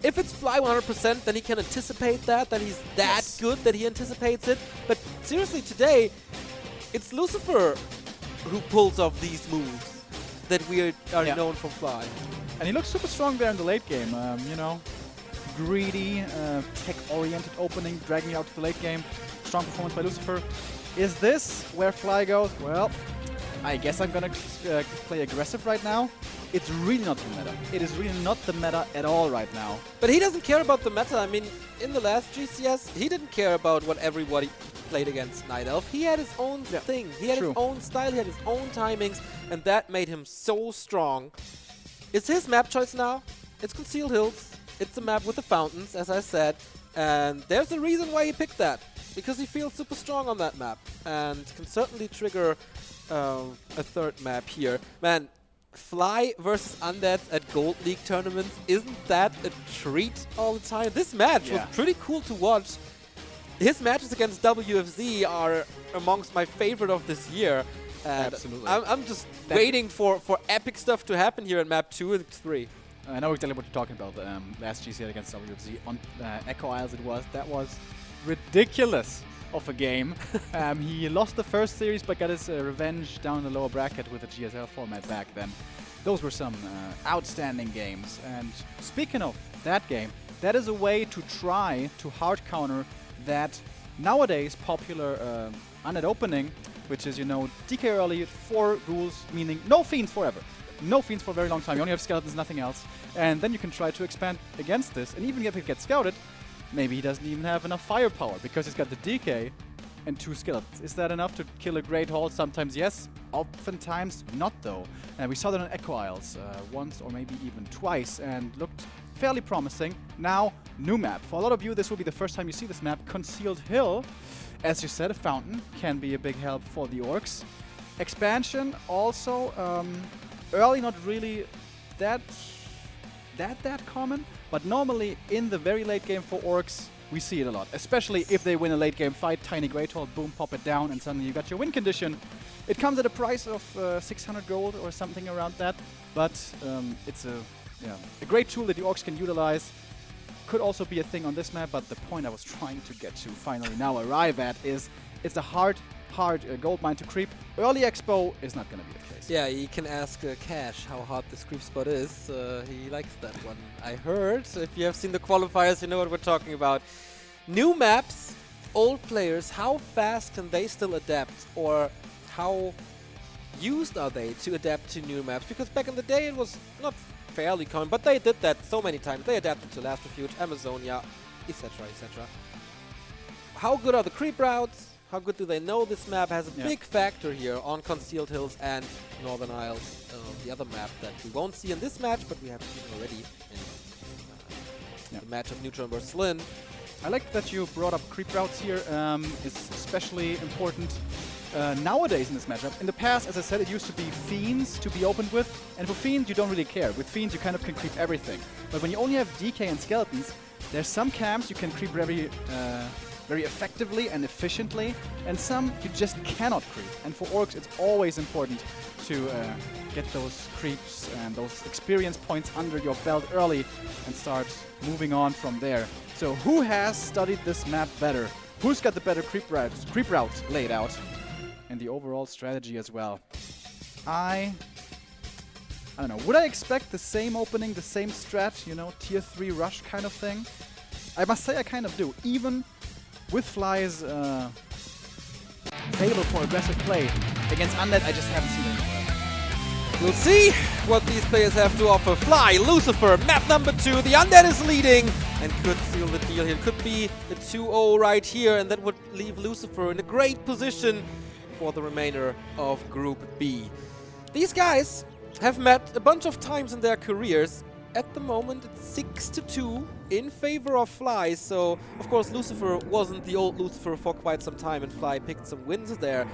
it's Fly 100%, then he can anticipate that he's that good that he anticipates it. But seriously, today, it's Lucifer who pulls off these moves that we are known from Fly. And he looks super strong there in the late game, you know. Greedy, tech-oriented opening, dragging you out to the late game. Strong performance by Lucifer. Is this where Fly goes? Well, I guess I'm gonna play aggressive right now. It's really not the meta. It is really not the meta at all right now. But he doesn't care about the meta. I mean, in the last GCS, he didn't care about what everybody played against Night Elf. He had his own thing. He had his own style. He had his own timings, and that made him so strong. It's his map choice now. It's Concealed Hills. It's a map with the fountains, as I said. And there's a reason why he picked that. Because he feels super strong on that map. And can certainly trigger a third map here. Man, Fly versus Undead at Gold League tournaments, isn't that a treat all the time? This match was pretty cool to watch. His matches against WFZ are amongst my favorite of this year. And absolutely. I'm just waiting for epic stuff to happen here in map 2 and 3. I know exactly what you're talking about. Last GCL against WFZ on Echo Isles that was ridiculous of a game. He lost the first series but got his revenge down in the lower bracket with the GSL format back then. Those were some outstanding games. And speaking of that game, that is a way to try to hard counter that nowadays popular undead opening, which is, you know, DK early, 4 rules, meaning no fiends forever. No fiends for a very long time. You only have skeletons, nothing else. And then you can try to expand against this. And even if he gets scouted, maybe he doesn't even have enough firepower because he's got the DK and 2 skeletons. Is that enough to kill a Great Hall? Sometimes yes, oftentimes not though. And we saw that on Echo Isles once or maybe even twice and looked fairly promising. Now, new map. For a lot of you, this will be the first time you see this map, Concealed Hill. As you said, a fountain can be a big help for the orcs. Expansion also, early not really that common, but normally in the very late game for orcs, we see it a lot. Especially if they win a late game fight, tiny Great Hall, boom, pop it down, and suddenly you got your win condition. It comes at a price of 600 gold or something around that, but it's a great tool that the orcs can utilize. Could also be a thing on this map, but the point I was trying to get to finally now arrive at is it's a hard gold mine to creep. Early expo is not going to be the case. Yeah, you can ask Cash how hard this creep spot is. He likes that one. I heard. If you have seen the qualifiers, you know what we're talking about. New maps, old players, how fast can they still adapt? Or how used are they to adapt to new maps? Because back in the day, it was not fairly common, but they did that so many times. They adapted to Last Refuge, Amazonia, etc., etc. How good are the creep routes? How good do they know this map? Has a big factor here on Concealed Hills and Northern Isles, the other map that we won't see in this match, but we have seen already in the match of Neutron versus Lin. I like that you brought up creep routes here. It's especially important nowadays in this matchup. In the past, as I said, it used to be Fiends to be opened with, and for Fiends you don't really care. With Fiends you kind of can creep everything. But when you only have DK and Skeletons, there's some camps you can creep very effectively and efficiently, and some you just cannot creep. And for orcs it's always important to get those creeps and those experience points under your belt early and start moving on from there. So who has studied this map better? Who's got the better creep routes laid out? And the overall strategy as well. I don't know. Would I expect the same opening, the same strat, you know, tier 3 rush kind of thing? I must say I kind of do. Even with Fly's fable for aggressive play against Undead, I just haven't seen it anywhere. We'll see what these players have to offer. Fly, Lucifer, map number 2. The Undead is leading and could seal the deal here. Could be the 2-0 right here, and that would leave Lucifer in a great position for the remainder of Group B. These guys have met a bunch of times in their careers. At the moment, it's 6-2 in favor of Fly. So, of course, Lucifer wasn't the old Lucifer for quite some time, and Fly picked some wins there.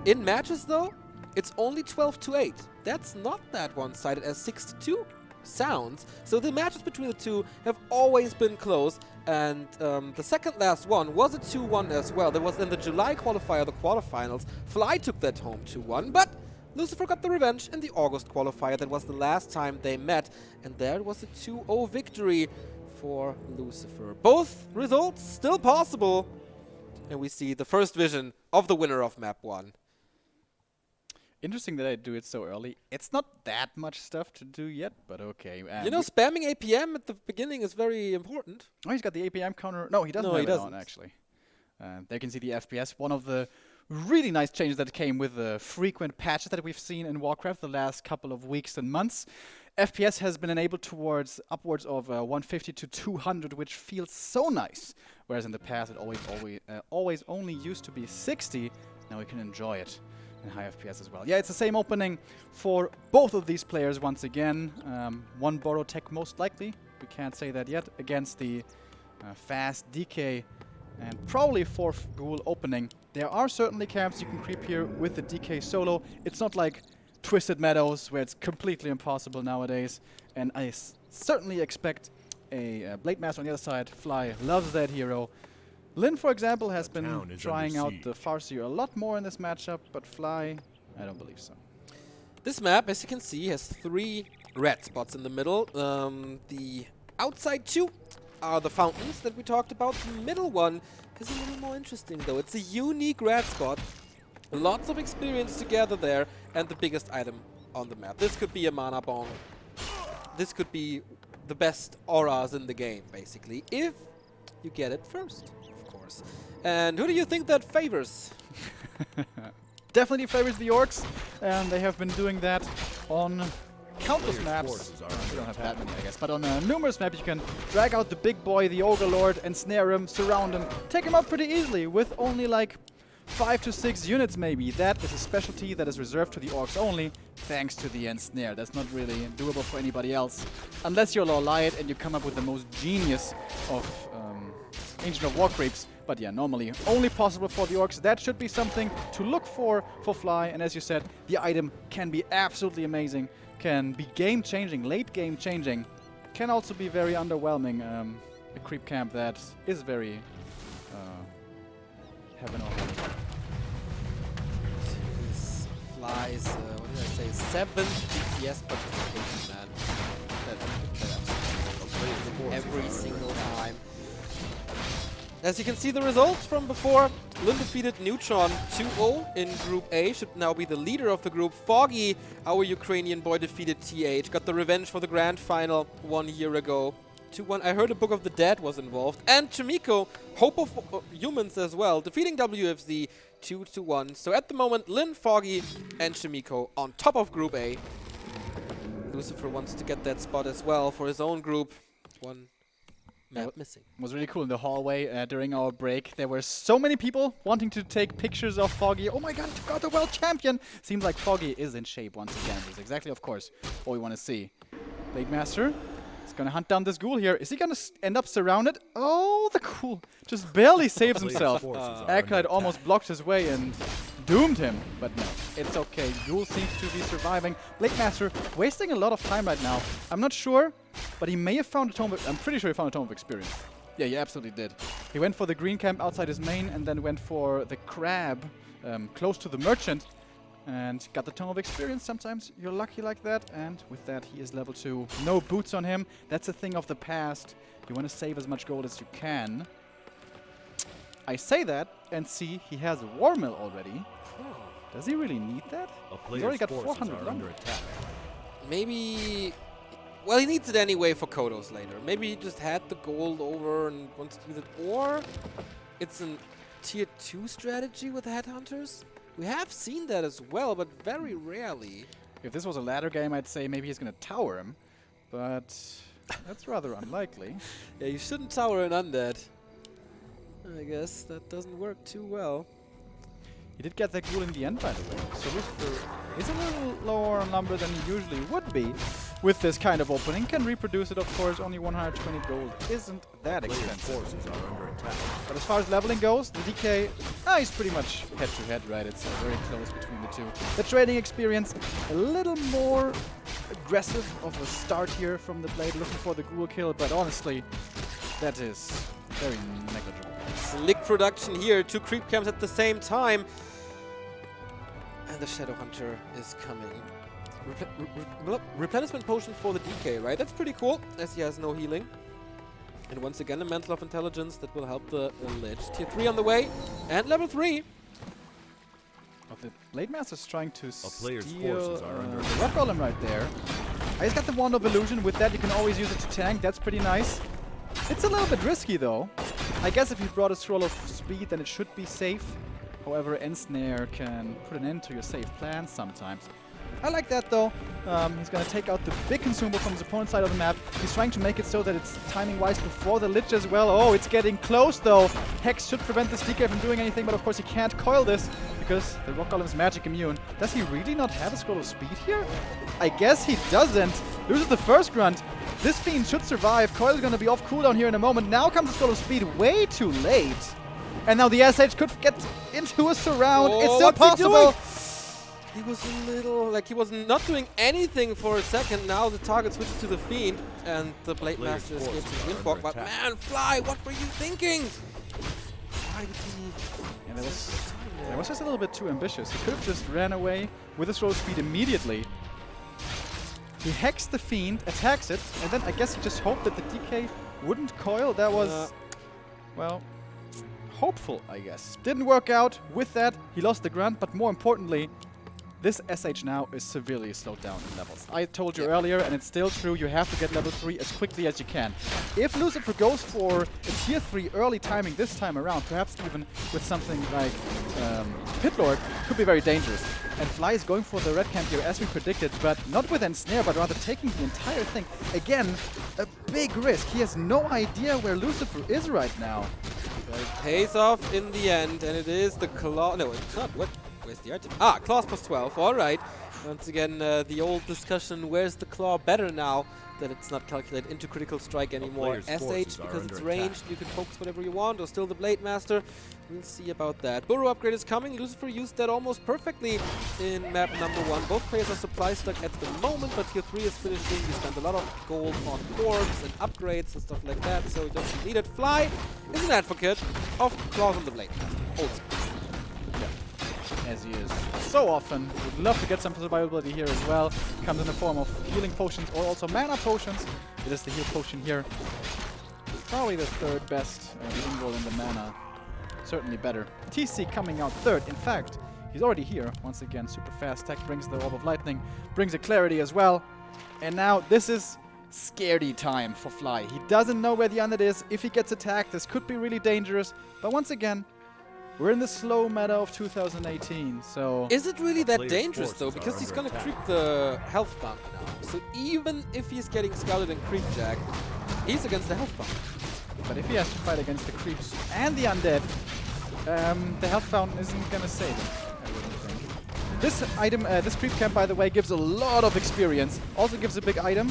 In matches, though, it's only 12-8. That's not that one-sided as 6-2 sounds. So the matches between the two have always been close. And the second last one was a 2-1 as well. There was in the July qualifier, the quarterfinals. Fly took that home 2-1, but Lucifer got the revenge in the August qualifier. That was the last time they met, and there it was a 2-0 victory for Lucifer. Both results still possible, and we see the first vision of the winner of map 1. Interesting that I do it so early. It's not that much stuff to do yet, but okay. You know, spamming APM at the beginning is very important. Oh, he's got the APM counter. No, he doesn't have it on, actually. There you can see the FPS. One of the really nice changes that came with the frequent patches that we've seen in Warcraft the last couple of weeks and months. FPS has been enabled towards upwards of 150 to 200, which feels so nice. Whereas in the past, it always only used to be 60. Now we can enjoy it in high FPS as well. Yeah, it's the same opening for both of these players once again. One Borrow Tech most likely. We can't say that yet. Against the fast DK and probably 4th Ghoul opening. There are certainly camps you can creep here with the DK solo. It's not like Twisted Meadows, where it's completely impossible nowadays. And I certainly expect a Blade Master on the other side. Fly loves that hero. Lin, for example, has been trying out the Farseer a lot more in this matchup, but Fly, I don't believe so. This map, as you can see, has 3 red spots in the middle. The outside 2 are the fountains that we talked about. The middle one is a little more interesting, though. It's a unique red spot. Lots of experience to gather there, and the biggest item on the map. This could be a mana bomb. This could be the best auras in the game, basically, if you get it first, of course. And who do you think that favors? Definitely favors the Orcs, and they have been doing that on countless maps. We don't have that many, I guess, but on numerous maps you can drag out the big boy, the Ogre Lord, ensnare him, surround him, take him out pretty easily with only like 5 to 6 units maybe. That is a specialty that is reserved to the Orcs only, thanks to the ensnare. That's not really doable for anybody else, unless you're Lorliot and you come up with the most genius of Ancient of War Creeps. But yeah, normally only possible for the Orcs. That should be something to look for Fly, and as you said, the item can be absolutely amazing. Can be game-changing, late game-changing. Can also be very underwhelming. A creep camp that is very heaven or hell. Fly's, what did I say, 7th DPS participation, man. That every single time. As you can see the results from before, Lin defeated Neutron 2-0 in Group A, should now be the leader of the group. Foggy, our Ukrainian boy, defeated TH, got the revenge for the grand final 1 year ago. 2-1, I heard a Book of the Dead was involved. And Chimiko, Hope of Humans as well, defeating WFZ 2-1. So at the moment, Lin, Foggy, and Chimiko on top of Group A. Lucifer wants to get that spot as well for his own group. One map missing. It was really cool in the hallway during our break. There were so many people wanting to take pictures of Foggy. Oh my god, he got the world champion! Seems like Foggy is in shape once again. This is exactly, of course, what we want to see. Blade Master is going to hunt down this ghoul here. Is he going to end up surrounded? Oh, the ghoul just barely saves himself. Acolyte almost blocked his way and doomed him. But no, it's okay. Ghoul seems to be surviving. Blade Master wasting a lot of time right now. I'm not sure, but he may have found a Tome of... I'm pretty sure he found a Tome of Experience. Yeah, he absolutely did. He went for the green camp outside his main and then went for the crab close to the merchant and got the Tome of Experience. Sometimes you're lucky like that, and with that he is level 2. No boots on him. That's a thing of the past. You want to save as much gold as you can. I say that and see he has a War Mill already. Does he really need that? He's already got 400 under attack. Maybe... Well, he needs it anyway for Kodos later. Maybe he just had the gold over and wants to use it. Or it's a tier 2 strategy with Headhunters. We have seen that as well, but very rarely. If this was a ladder game, I'd say maybe he's going to tower him. But that's rather unlikely. Yeah, you shouldn't tower an undead. I guess that doesn't work too well. He did get that ghoul in the end, by the way. So Lucifer is a little lower on number than he usually would be with this kind of opening. Can reproduce it, of course. Only 120 gold isn't that expensive. But as far as leveling goes, the DK is pretty much head-to-head, right? It's very close between the two. The trading experience, a little more aggressive of a start here from the Blade, looking for the ghoul kill, but honestly, that is very negligible. Slick production here, 2 creep camps at the same time. And the Shadow Hunter is coming. Replenishment potion for the DK, right? That's pretty cool, as he has no healing. And once again, a Mantle of Intelligence that will help the Lich. Tier 3 on the way, and level 3. The Blade Master's trying to steal the Rock Golem right there. He's got the Wand of Illusion. With that, you can always use it to tank. That's pretty nice. It's a little bit risky, though. I guess if you brought a Scroll of Speed, then it should be safe. However, Ensnare can put an end to your safe plans sometimes. I like that, though. He's going to take out the big consumable from his opponent's side of the map. He's trying to make it so that it's timing-wise before the Lich as well. Oh, it's getting close, though. Hex should prevent this DK from doing anything, but of course he can't coil this because the Rock Golem is magic immune. Does he really not have a Scroll of Speed here? I guess he doesn't. Loses the first grunt. This Fiend should survive. Coil is going to be off cooldown here in a moment. Now comes the Scroll of Speed way too late. And now the SH could get into a surround. It's still possible. He was a little, like he was not doing anything for a second. Now the target switches to the Fiend, and the Blade Master escapes his windbog. But man, Fly, what were you thinking? Why did he... Yeah, that was just a little bit too ambitious. He could have just ran away with his roll speed immediately. He hacks the Fiend, attacks it, and then I guess he just hoped that the DK wouldn't coil. That was, well, hopeful, I guess. Didn't work out. With that, he lost the grunt, but more importantly, this SH now is severely slowed down in levels. I told you earlier, and it's still true, you have to get level 3 as quickly as you can. If Lucifer goes for a tier 3 early timing this time around, perhaps even with something like Pit Lord, could be very dangerous. And Fly is going for the red camp here as we predicted, but not with Ensnare, but rather taking the entire thing. Again, a big risk. He has no idea where Lucifer is right now. But it pays off in the end, and it is the Claw. No, it's not. What? Where's the item? Ah, Claws plus 12. All right. Once again, the old discussion, where's the Claw better now that it's not calculated into critical strike anymore? SH, because it's ranged, you can focus whatever you want, or still the Blade Master. We'll see about that. Burrow upgrade is coming. Lucifer used that almost perfectly in map number 1. Both players are supply stuck at the moment, but tier 3 is finishing. You spend a lot of gold on orbs and upgrades and stuff like that, so you don't need it. Fly is an advocate of Claws on the Blade Master. Old school. As he is so often. Would love to get some survivability here as well. Comes in the form of healing potions or also mana potions. It is the heal potion here. Probably the third best inroll in the mana. Certainly better. TC coming out third. In fact, he's already here. Once again, super fast tech brings the Orb of Lightning, brings a clarity as well. And now this is scaredy time for Fly. He doesn't know where the undead is. If he gets attacked, this could be really dangerous. But once again, we're in the slow meta of 2018, so... Is it really that dangerous, though? Because he's gonna creep the health bump now. So even if he's getting scouted and creep jack, he's against the health bump. But if he has to fight against the creeps and the undead, the health fountain isn't gonna save him, I wouldn't think. This item, this creep camp, by the way, gives a lot of experience. Also gives a big item,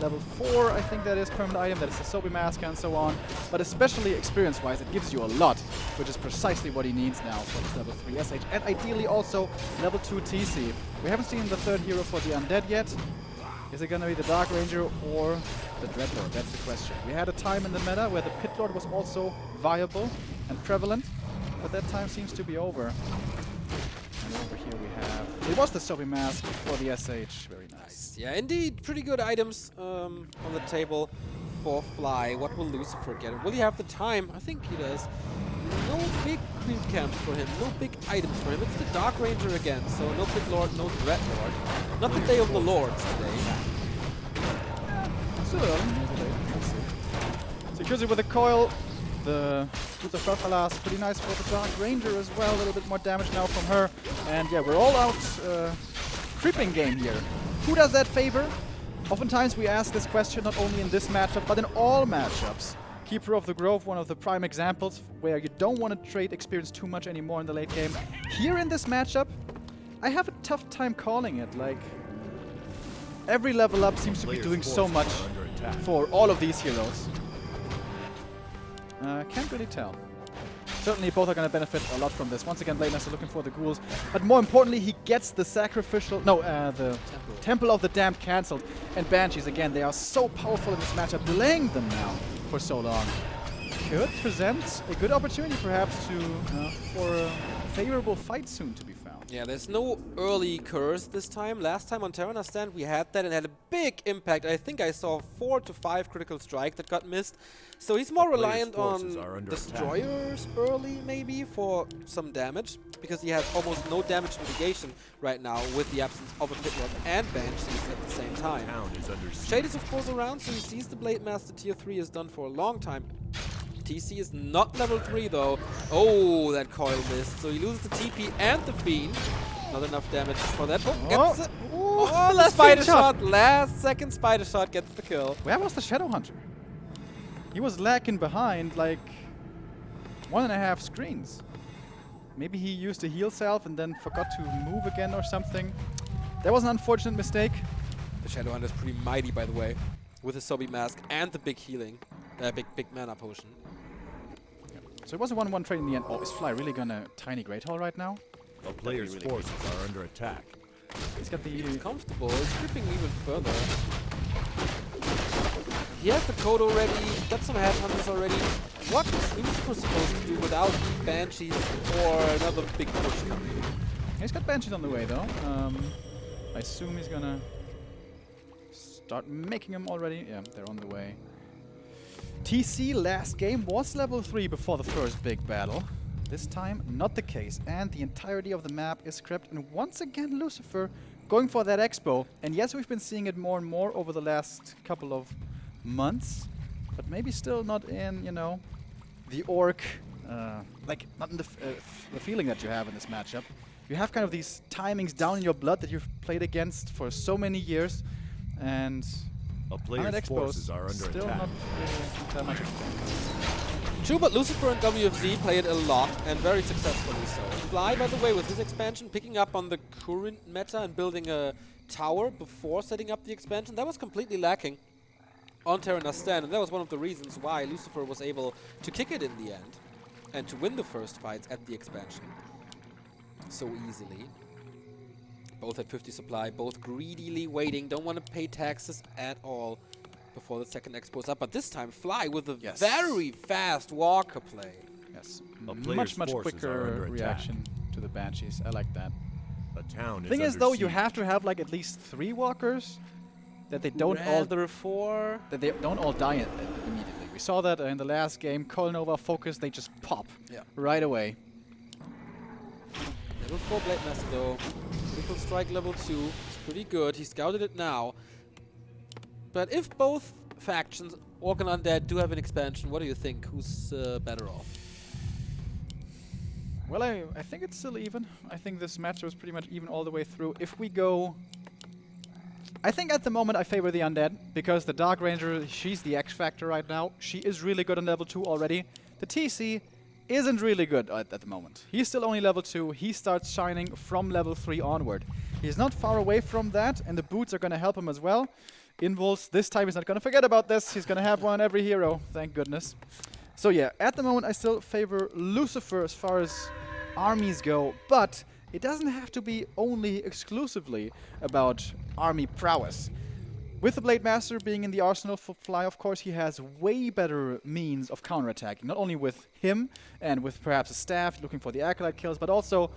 level 4, I think that is, permanent item, that is the Sobi Mask and so on. But especially experience-wise, it gives you a lot, which is precisely what he needs now for this level 3 SH. And ideally also level 2 TC. We haven't seen the third hero for the undead yet. Is it gonna be the Dark Ranger or the Dreadlord? That's the question. We had a time in the meta where the Pit Lord was also viable and prevalent, but that time seems to be over. And over here we have... It was the Sobi Mask for the SH. Very nice. Yeah, indeed. Pretty good items on the table for Fly. What will Lucifer get? Will he have the time? I think he does. No big creep camps for him. No big items for him. It's the Dark Ranger again. So no Pit Lord, no Dread Lord. Not the Day of the Lords today. So secures it with a coil. The Lucifer pretty nice for the Dark Ranger as well. A little bit more damage now from her. And yeah, we're all out creeping game here. Who does that favor? Oftentimes we ask this question not only in this matchup, but in all matchups. Keeper of the Grove, one of the prime examples where you don't want to trade experience too much anymore in the late game. Here in this matchup, I have a tough time calling it. Like, every level up seems to be doing so much for all of these heroes. Can't really tell. Certainly both are going to benefit a lot from this. Once again, Blade Master looking for the ghouls. But more importantly, he gets the sacrificial... No, the Temple of the Damned cancelled. And Banshees, again, they are so powerful in this matchup, delaying them now for so long. Could present a good opportunity, perhaps, to for a favorable fight soon to be found. Yeah, there's no early curse this time. Last time on Terran Stand we had that and had a big impact. I think I saw 4 to 5 critical strike that got missed. So he's more reliant on destroyers early maybe for some damage, because he has almost no damage mitigation right now with the absence of a Pitlord and Banshees at the same time. Shade is of course around, so he sees the Blade Master tier 3 is done for a long time. TC is not level 3 though. Oh, that coil missed. So he loses the TP and the Fiend. Not enough damage for that. Oh, gets it. Oh, the spider shot. Last second spider shot gets the kill. Where was the Shadow Hunter? He was lacking behind like 1.5 screens. Maybe he used a heal salve and then forgot to move again or something. That was an unfortunate mistake. The Shadow Hunter is pretty mighty, by the way, with his Sobi mask and the big healing, big mana potion. So it was a 1-1 trade in the end. Oh, is Fly really gonna tiny Great Hall right now? The player's forces are under attack. He's got the... He's comfortable. He's creeping even further. He has the code already. Got some headhunters already. What is Lucifer supposed to do without Banshees or another big push coming? He's got Banshees on the way though. I assume he's gonna start making them already. Yeah, they're on the way. TC last game was level 3 before the first big battle. This time, not the case, and the entirety of the map is scrapped. And once again, Lucifer going for that expo. And yes, we've been seeing it more and more over the last couple of months, but maybe still not in, you know, the orc, like not in the feeling that you have in this matchup. You have kind of these timings down in your blood that you've played against for so many years, and a player's forces are under still attack. Not really that much of a True, but Lucifer and WFZ played a lot and very successfully so. Fly, by the way, with his expansion, picking up on the current meta and building a tower before setting up the expansion, that was completely lacking on Terran Stand, and that was one of the reasons why Lucifer was able to kick it in the end and to win the first fights at the expansion so easily. Both at 50 supply, both greedily waiting, don't want to pay taxes at all before the second expo is up. But this time, Fly with a very fast walker play. Yes, much quicker reaction to the Banshees. I like that. The town thing is, though, you have to have like at least 3 walkers that they don't all die immediately. We saw that in the last game. Colnova focus, they just pop right away. Level 4 Blade Master though. Critical strike level 2. It's pretty good. He scouted it now. But if both factions, Orc and Undead, do have an expansion, what do you think? Who's better off? Well, I think it's still even. I think this matchup is pretty much even all the way through. If we go... I think at the moment I favor the Undead, because the Dark Ranger, she's the X factor right now. She is really good on level 2 already. The TC isn't really good at the moment. He's still only level 2. He starts shining from level 3 onward. He's not far away from that, and the boots are going to help him as well. Invulse, this time he's not going to forget about this. He's going to have one every hero, thank goodness. So yeah, at the moment I still favor Lucifer as far as armies go, but it doesn't have to be only exclusively about army prowess. With the Blade Master being in the arsenal for Fly, of course, he has way better means of counterattacking. Not only with him and with perhaps a staff looking for the Acolyte kills, but also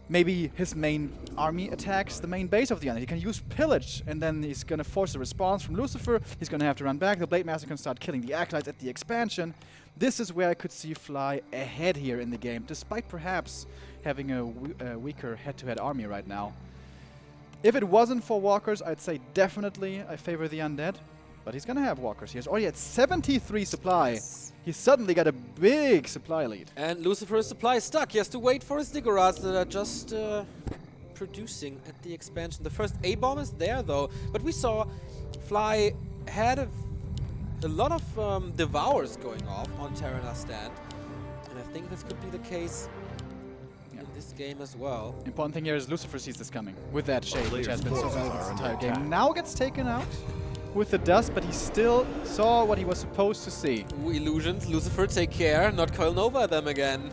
maybe his main army attacks the main base of the enemy. He can use Pillage, and then he's going to force a response from Lucifer. He's going to have to run back. The Blade Master can start killing the Acolytes at the expansion. This is where I could see Fly ahead here in the game, despite perhaps having a weaker head-to-head army right now. If it wasn't for walkers, I'd say definitely I favor the Undead. But he's going to have walkers. He's already at 73 supply. He's suddenly got a big supply lead. And Lucifer's supply is stuck. He has to wait for his Diggerads that are just producing at the expansion. The first A-bomb is there, though. But we saw Fly had a a lot of devours going off on Terranar stand. And I think this could be the case in this game as well. Important thing here is Lucifer sees this coming with that shade, which has been so bad this entire game. Now gets taken out with the dust, but he still saw what he was supposed to see. Ooh, illusions. Lucifer, take care. Not Coil Nova them again.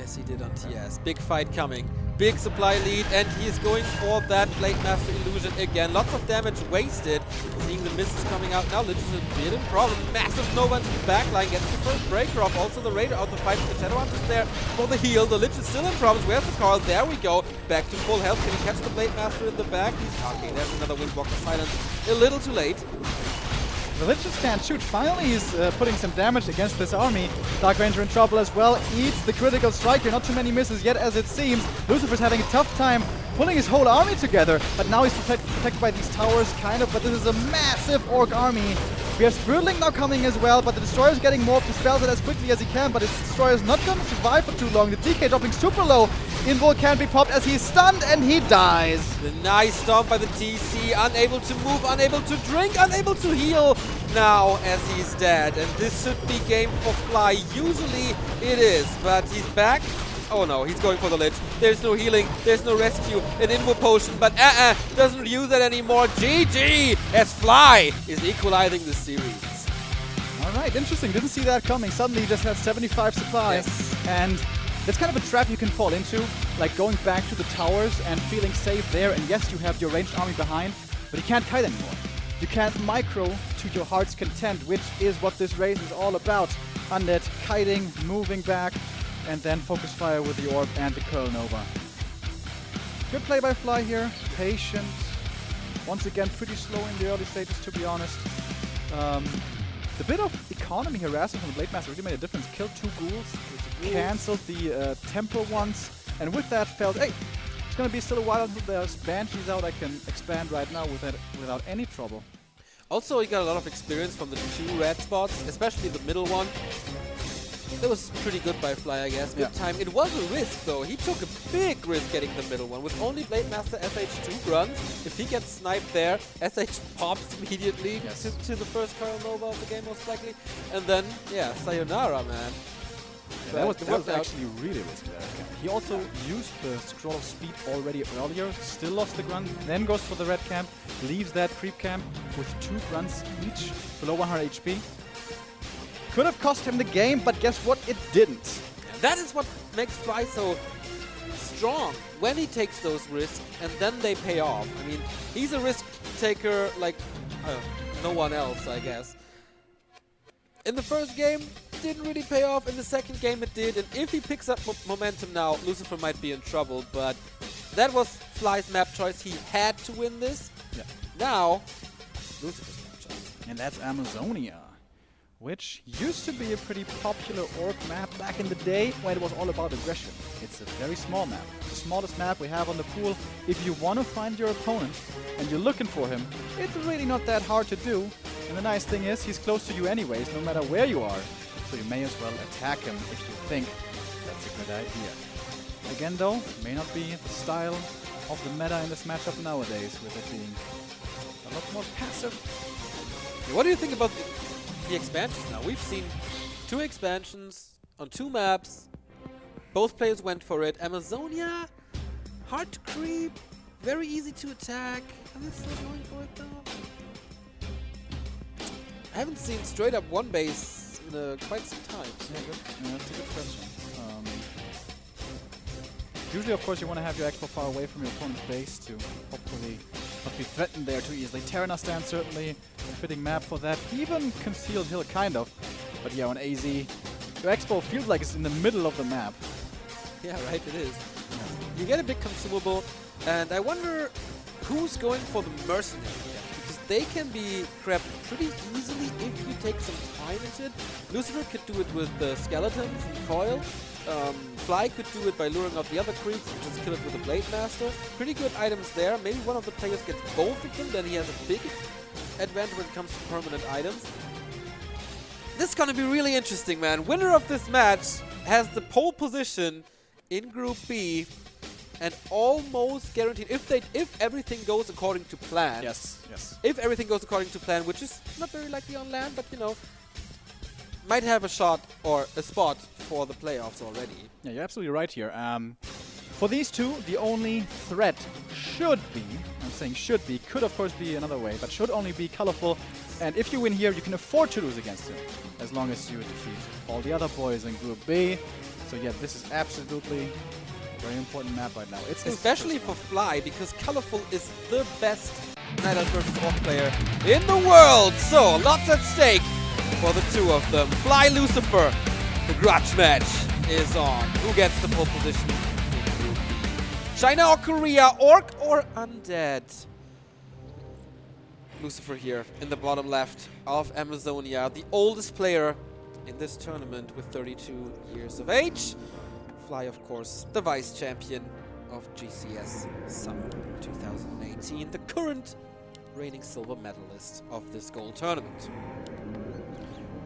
As he did on TS. Big fight coming. Big supply lead, and he is going for that Blade Master illusion again. Lots of damage wasted. Seeing the misses coming out now. Lich is a bit in problem. Massive Nova into the backline. Gets the first breaker off. Also the Raider out the fight. The Shadow Hunter is there for the heal. The Lich is still in problems. Where's the Coil? There we go. Back to full health. Can he catch the Blade Master in the back? He's okay. There's another Windwalker Silence. A little too late. The Lich just can't shoot. Finally, he's putting some damage against this army. Dark Ranger in trouble as well. Eats the critical strike here. Not too many misses yet, as it seems. Lucifer's having a tough time pulling his whole army together. But now he's protected by these towers, kind of. But this is a massive Orc army. We have Spiritling now coming as well, but the Destroyer's getting more of the spells as quickly as he can. But his Destroyer's not going to survive for too long. The DK dropping super low. Invul can't be popped as he's stunned and he dies. The nice stomp by the TC, unable to move, unable to drink, unable to heal now as he's dead. And this should be game for Fly. Usually it is, but he's back. Oh no, he's going for the Lich. There's no healing, there's no rescue, an Invo potion, but doesn't use it anymore. GG, as Fly is equalizing the series. Alright, interesting, didn't see that coming. Suddenly he just has 75 supply. Yes. And that's kind of a trap you can fall into, like going back to the towers and feeling safe there. And yes, you have your ranged army behind, but you can't kite anymore. You can't micro to your heart's content, which is what this race is all about. Undead, kiting, moving back, and then focus fire with the orb and the Curl Nova. Good play by Fly here, patient. Once again, pretty slow in the early stages, to be honest. The bit of economy harassment from the Blade Master really made a difference. Killed 2 ghouls, cancelled the tempo ones, and with that felt, hey, it's gonna be still a while until there's Banshees out. I can expand right now without any trouble. Also, he got a lot of experience from the 2 red spots, especially the middle one. That was pretty good by Fly, I guess. Good time. It was a risk, though. He took a big risk getting the middle one. With only Blade Master SH2 runs, if he gets sniped there, SH pops immediately to the first Coil Nova of the game, most likely. And then, yeah, sayonara, man. Yeah, that was actually really risky. He also used the Scroll of Speed already earlier, still lost the grunt, then goes for the red camp, leaves that creep camp with 2 grunts each, below 100 HP. Could have cost him the game, but guess what? It didn't. That is what makes Fly so strong, when he takes those risks, and then they pay off. I mean, he's a risk taker like no one else, I guess. In the first game, didn't really pay off. In the second game, it did. And if he picks up momentum now, Lucifer might be in trouble. But that was Fly's map choice. He had to win this. Yeah. Now, Lucifer's map choice. And that's Amazonia, which used to be a pretty popular Orc map back in the day when it was all about aggression. It's a very small map. It's the smallest map we have on the pool. If you want to find your opponent and you're looking for him, it's really not that hard to do. And the nice thing is, he's close to you anyways, no matter where you are. So you may as well attack him if you think that's a good idea. Again though, may not be the style of the meta in this matchup nowadays, with it being a lot more passive. What do you think about the expansions now? We've seen 2 expansions on 2 maps. Both players went for it. Amazonia, hard to creep, very easy to attack. Are they still going for it though? I haven't seen straight up one base in quite some time. Yeah, that's a good question. Usually, of course, you want to have your expo far away from your opponent's base to hopefully not be threatened there too easily. Terranar stand certainly a fitting map for that. Even Concealed Hill, kind of. But yeah, on AZ, your expo feels like it's in the middle of the map. Yeah, right, it is. You get a big consumable, and I wonder who's going for the mercenary here, because they can be crept pretty easily if you take some time into it. Lucifer could do it with the skeletons and coil. Fly could do it by luring out the other creeps and just kill it with a Blade Master. Pretty good items there. Maybe one of the players gets both of them, then he has a big advantage when it comes to permanent items. This is going to be really interesting, man. Winner of this match has the pole position in Group B. and almost guaranteed if everything goes according to plan. Yes, yes. If everything goes according to plan, which is not very likely on land, but you know, might have a shot or a spot for the playoffs already. Yeah, you're absolutely right here. For these two, the only threat should be, I'm saying should be, could of course be another way, but should only be Colorful. And if you win here, you can afford to lose against him, as long as you defeat all the other boys in Group B. So yeah, this is absolutely a very important map right now. It's especially for Fly, because Colorful is the best Night Elf versus Orc player in the world. So lots at stake for the two of them. Fly Lucifer, the grudge match is on. Who gets the pole position in Group B? China or Korea, Orc or Undead? Lucifer here in the bottom left of Amazonia, the oldest player in this tournament with 32 years of age. Fly, of course, the vice champion of GCS Summer 2018, the current reigning silver medalist of this gold tournament.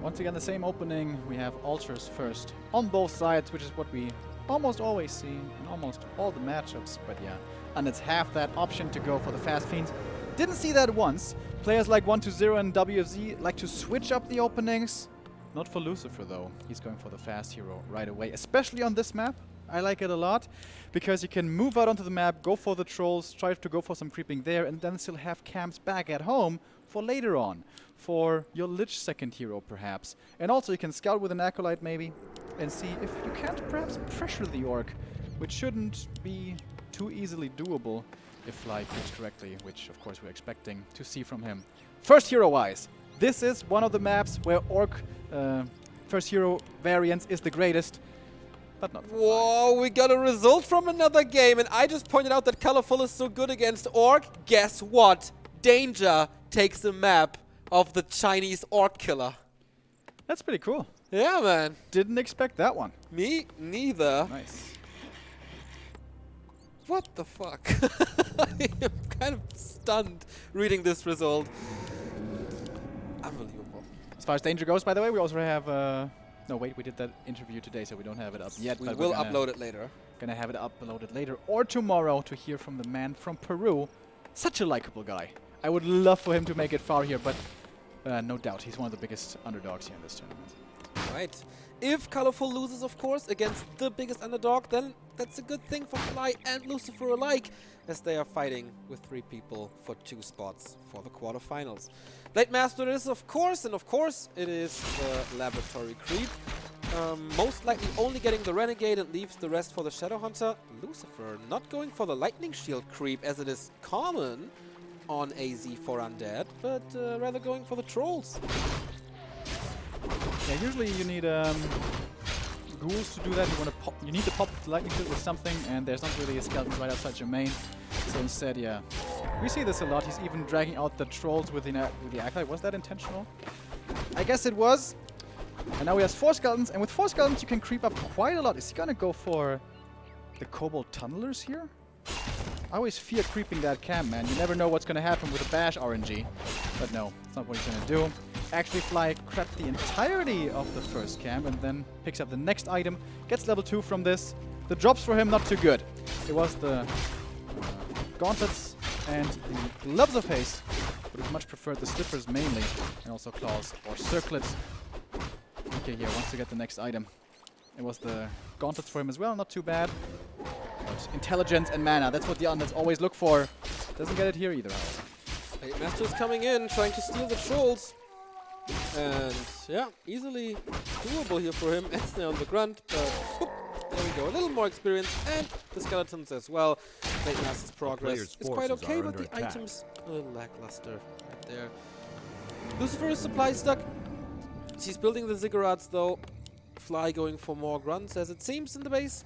Once again, the same opening. We have altars first on both sides, which is what we almost always see in almost all the matchups. But yeah, and it's half that option to go for the Fast Fiends. Didn't see that once. Players like 120 and WFZ like to switch up the openings. Not for Lucifer though. He's going for the fast hero right away, especially on this map. I like it a lot because you can move out onto the map, go for the trolls, try to go for some creeping there, and then still have camps back at home for later on, for your Lich second hero perhaps. And also you can scout with an Acolyte maybe and see if you can't perhaps pressure the Orc, which shouldn't be too easily doable if Fly picks correctly, which of course we're expecting to see from him. First hero wise, this is one of the maps where Orc first hero variance is the greatest, but not. Whoa, we got a result from another game, and I just pointed out that Colorful is so good against Orc. Guess what? Danger takes the map of the Chinese Orc killer. That's pretty cool. Yeah, man. Didn't expect that one. Me neither. Nice. What the fuck? I'm kind of stunned reading this result. Unbelievable. As far as danger goes, by the way, we also have... no, wait, we did that interview today, so we don't have it up yet. We will upload it later. Gonna have it uploaded later or tomorrow to hear from the man from Peru. Such a likable guy. I would love for him to make it far here, but no doubt he's one of the biggest underdogs here in this tournament. Right. If Colorful loses, of course, against the biggest underdog, then that's a good thing for Fly and Lucifer alike, as they are fighting with 3 people for 2 spots for the quarterfinals. Blade Master is, of course, and of course it is the Laboratory Creep. Most likely only getting the Renegade and leaves the rest for the Shadow Hunter. Lucifer not going for the Lightning Shield Creep, as it is common on AZ for Undead, but rather going for the Trolls. Yeah, usually you need ghouls to do that. You need to pop the lightning shield with something, and there's not really a skeleton right outside your main. So instead, yeah, we see this a lot. He's even dragging out the trolls with the Acolyte. Was that intentional? I guess it was. And now he has 4 skeletons, and with 4 skeletons you can creep up quite a lot. Is he gonna go for the Kobold Tunnelers here? I always fear creeping that camp, man. You never know what's gonna happen with a Bash RNG. But no, it's not what he's gonna do. Actually, Fly crapped the entirety of the first camp and then picks up the next item, gets level 2 from this. The drops for him not too good. It was the gauntlets and the gloves of haste, but he much preferred the slippers mainly, and also claws or circlets. Okay, here wants to get the next item. It was the gauntlets for him as well, not too bad. But intelligence and mana, that's what the Undeads always look for. Doesn't get it here either, however. Blade Master is coming in, trying to steal the trolls. And yeah, easily doable here for him. Esl on the grunt, but whoop, there we go. A little more experience, and the skeletons as well. Blade Master's progress is quite okay, but the items a little lackluster right there. Lucifer is supply stuck. He's building the ziggurats though. Fly going for more grunts as it seems in the base.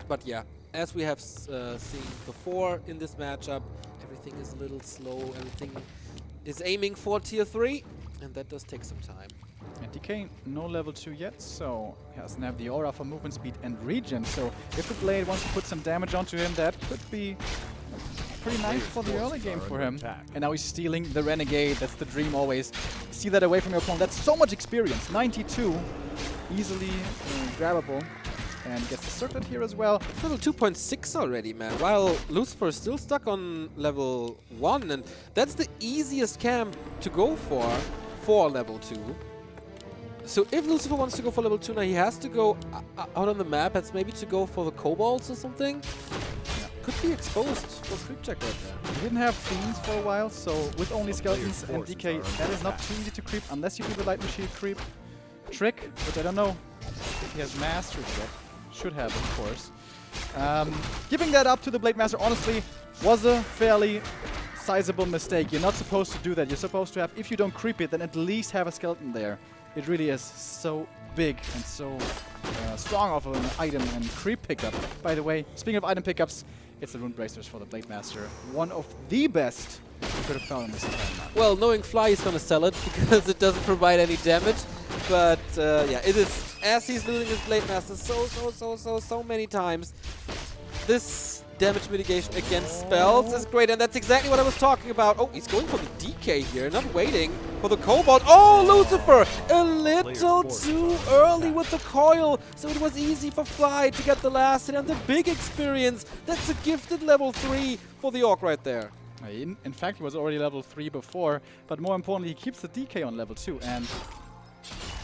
But yeah, as we have seen before in this matchup, everything is a little slow. Everything is aiming for tier 3. And that does take some time. And DK, no level 2 yet, so he doesn't have the aura for movement speed and regen. So if the Blade wants to put some damage onto him, that could be pretty nice for the early game for him. And now he's stealing the Renegade. That's the dream always. See that away from your opponent. That's so much experience. 92, easily grabbable. and gets the circlet here as well. Level 2.6 already, man, while Lucifer is still stuck on level 1, and that's the easiest camp to go for level 2. So if Lucifer wants to go for level 2 now, he has to go out on the map. That's maybe to go for the kobolds or something. Yeah. Could be exposed for creep check right there. We didn't have fiends for a while, so with only skeletons and DK, that is not too easy to creep unless you do the lightning shield creep trick, which I don't know if he has mastered yet. Should have, of course. Giving that up to the Blade Master, honestly, was a fairly sizable mistake. You're not supposed to do that. You're supposed to have, if you don't creep it, then at least have a skeleton there. It really is so big and so strong of an item and creep pickup. By the way, speaking of item pickups, it's the Rune Bracers for the Blade Master. One of the best you could have found in this entire map. Well, knowing Fly is going to sell it because it doesn't provide any damage. But yeah, it is, as he's losing his Blade Master so many times, this damage mitigation against spells is great, and that's exactly what I was talking about. Oh, he's going for the DK here, not waiting for the Kobold. Oh, Lucifer! A little too early with the coil, so it was easy for Fly to get the last hit and the big experience. That's a gifted level 3 for the Orc right there. In fact, he was already level 3 before, but more importantly, he keeps the DK on level 2, and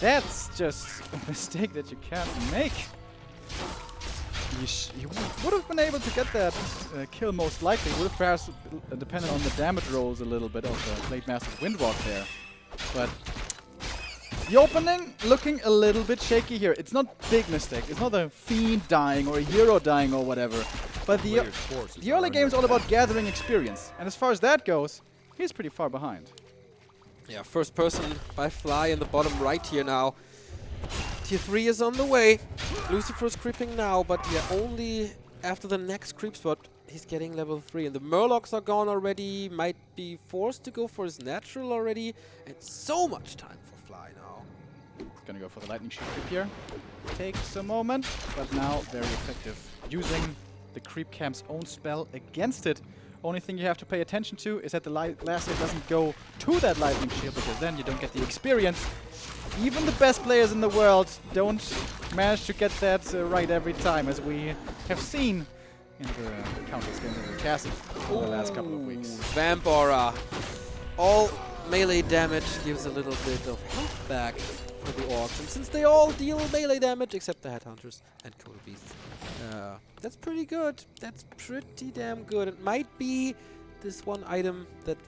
that's just a mistake that you can't make. He would have been able to get that kill most likely. Would have perhaps depended on the damage rolls a little bit of the Blade Master's Windwalk there. But the opening looking a little bit shaky here. It's not big mistake. It's not a fiend dying or a hero dying or whatever. But the early game is all about gathering experience. And as far as that goes, he's pretty far behind. Yeah, first person by Fly in the bottom right here now. Tier 3 is on the way. Lucifer's creeping now, but yeah, only after the next creep spot he's getting level 3. And the Murlocs are gone already, might be forced to go for his natural already. And so much time for Fly now. He's gonna go for the lightning shield creep here. Takes a moment, but now very effective. Using the creep camp's own spell against it. Only thing you have to pay attention to is that the last hit doesn't go to that lightning shield, because then you don't get the experience. Even the best players in the world don't manage to get that right every time, as we have seen in the countless games that we've casted over the last couple of weeks. Vamp Aura. All melee damage gives a little bit of health back for the Orcs. And since they all deal melee damage, except the Headhunters and Coda Beasts, that's pretty good. That's pretty damn good. It might be this one item that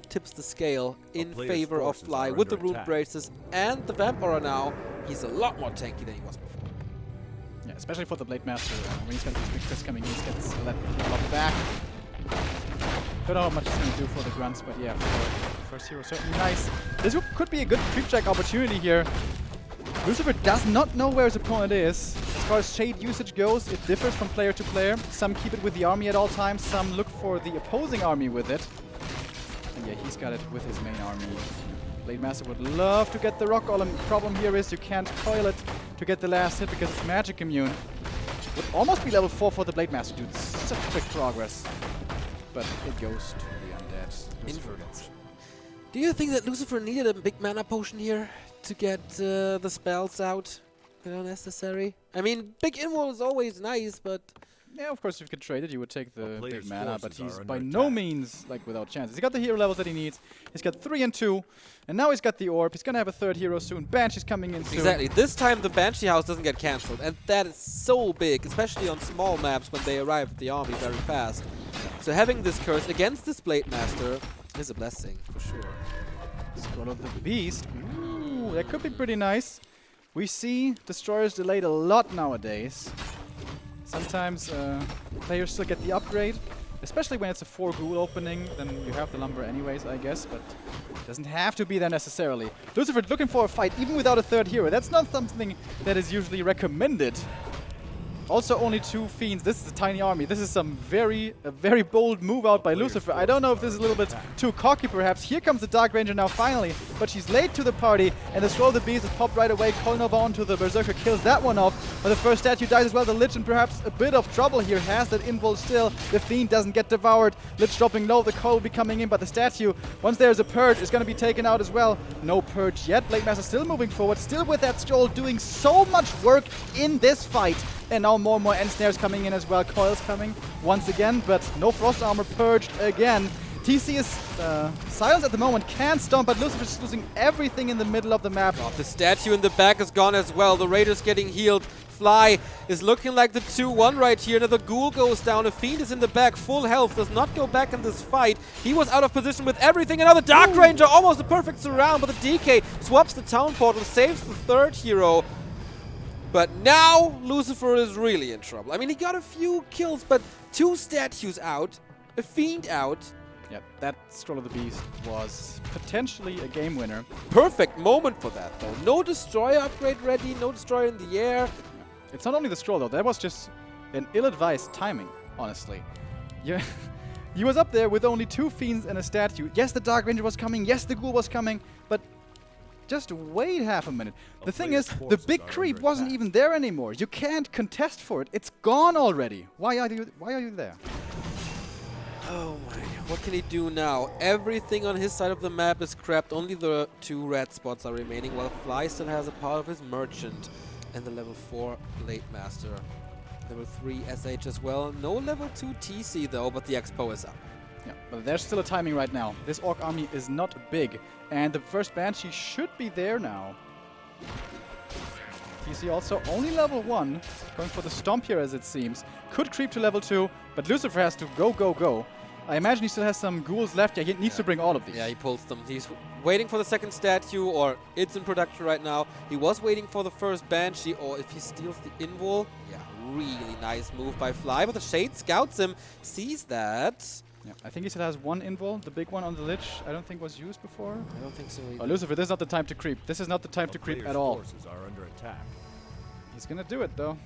tips the scale in favor of Fly with the Rune Braces and the Vamp Aura now. He's a lot more tanky than he was before. Yeah, especially for the Blade Master. When he's got these big crits coming in, he gets a lot back. Don't know how much it's going to do for the grunts, but yeah, for the first hero, certainly nice. This could be a good creep check opportunity here. Lucifer does not know where his opponent is. As far as shade usage goes, it differs from player to player. Some keep it with the army at all times, some look for the opposing army with it. And yeah, he's got it with his main army. Blade Master would love to get the Rock Golem. Problem here is you can't coil it to get the last hit because it's magic immune. Would almost be level 4 for the Blade Master, dude. Such quick progress. But it goes to the undead. Lucifer gets. Do you think that Lucifer needed a big mana potion here to get the spells out that are necessary? I mean, big invul is always nice, but yeah, of course, if you could trade it, you would take the big mana, but he's by no means like without chances. He's got the hero levels that he needs. He's got 3 and 2, and now he's got the orb. He's gonna have a 3rd hero soon. Banshee's coming in soon. Exactly. This time the Banshee house doesn't get cancelled, and that is so big, especially on small maps when they arrive at the army very fast. So having this curse against this Blade Master is a blessing for sure. Scroll of the Beast. Ooh, that could be pretty nice. We see destroyers delayed a lot nowadays. Sometimes players still get the upgrade, especially when it's a 4 ghoul opening, then you have the lumber anyways, I guess, but it doesn't have to be there necessarily. Lucifer looking for a fight, even without a 3rd hero. That's not something that is usually recommended. Also only 2 Fiends. This is a tiny army. This is some very bold move out by Lucifer. I don't know if this is a little bit too cocky perhaps. Here comes the Dark Ranger now finally, but she's late to the party, and the Scroll of the Beast is popped right away. Kolnova onto the Berserker kills that one off, but the first statue dies as well. The Lich in perhaps a bit of trouble here, has that invul still. The Fiend doesn't get devoured. Lich dropping low, the Coil will be coming in, but the statue, once there's a Purge, is going to be taken out as well. No Purge yet. Blade Master still moving forward, still with that Scroll, doing so much work in this fight. And now more and more end snares coming in as well. Coils coming once again, but no Frost Armor purged again. TC is silenced at the moment, can't stomp, but Lucifer is losing everything in the middle of the map. Oh, the statue in the back is gone as well. The Raiders getting healed. Fly is looking like the 2-1 right here. Another Ghoul goes down. A Fiend is in the back, full health, does not go back in this fight. He was out of position with everything. Another Dark Ranger, almost a perfect surround, but the DK swaps the Town Portal, saves the 3rd hero. But now Lucifer is really in trouble. I mean, he got a few kills, but 2 statues out, a Fiend out. Yep, that Scroll of the Beast was potentially a game winner. Perfect moment for that, though. No Destroyer upgrade ready, no Destroyer in the air. It's not only the Scroll, though. That was just an ill-advised timing, honestly. Yeah. He was up there with only 2 Fiends and a statue. Yes, the Dark Ranger was coming. Yes, the Ghoul was coming. But just wait half a minute. The thing is, the big creep wasn't even there anymore. You can't contest for it. It's gone already. Why are you there? Oh my, what can he do now? Everything on his side of the map is crapped. Only the 2 red spots are remaining, while Fly still has a part of his Merchant and the level 4 Blade Master. Level 3 SH as well. No level 2 TC though, but the Expo is up. Yeah, but there's still a timing right now. This Orc army is not big, and the first Banshee should be there now. TC also only level 1, going for the Stomp here as it seems. Could creep to level 2, but Lucifer has to go. I imagine he still has some Ghouls left. Yeah, he needs to bring all of these. Yeah, he pulls them. He's waiting for the second statue, or it's in production right now. He was waiting for the first Banshee, or if he steals the Invul. Yeah, really nice move by Fly, but the Shade scouts him, sees that. Yeah, I think he still has 1 invul, the big one on the Lich. I don't think was used before. I don't think so either. Oh, Lucifer, this is not the time to creep. This is not the time to creep at all. Forces are under attack. He's gonna do it though.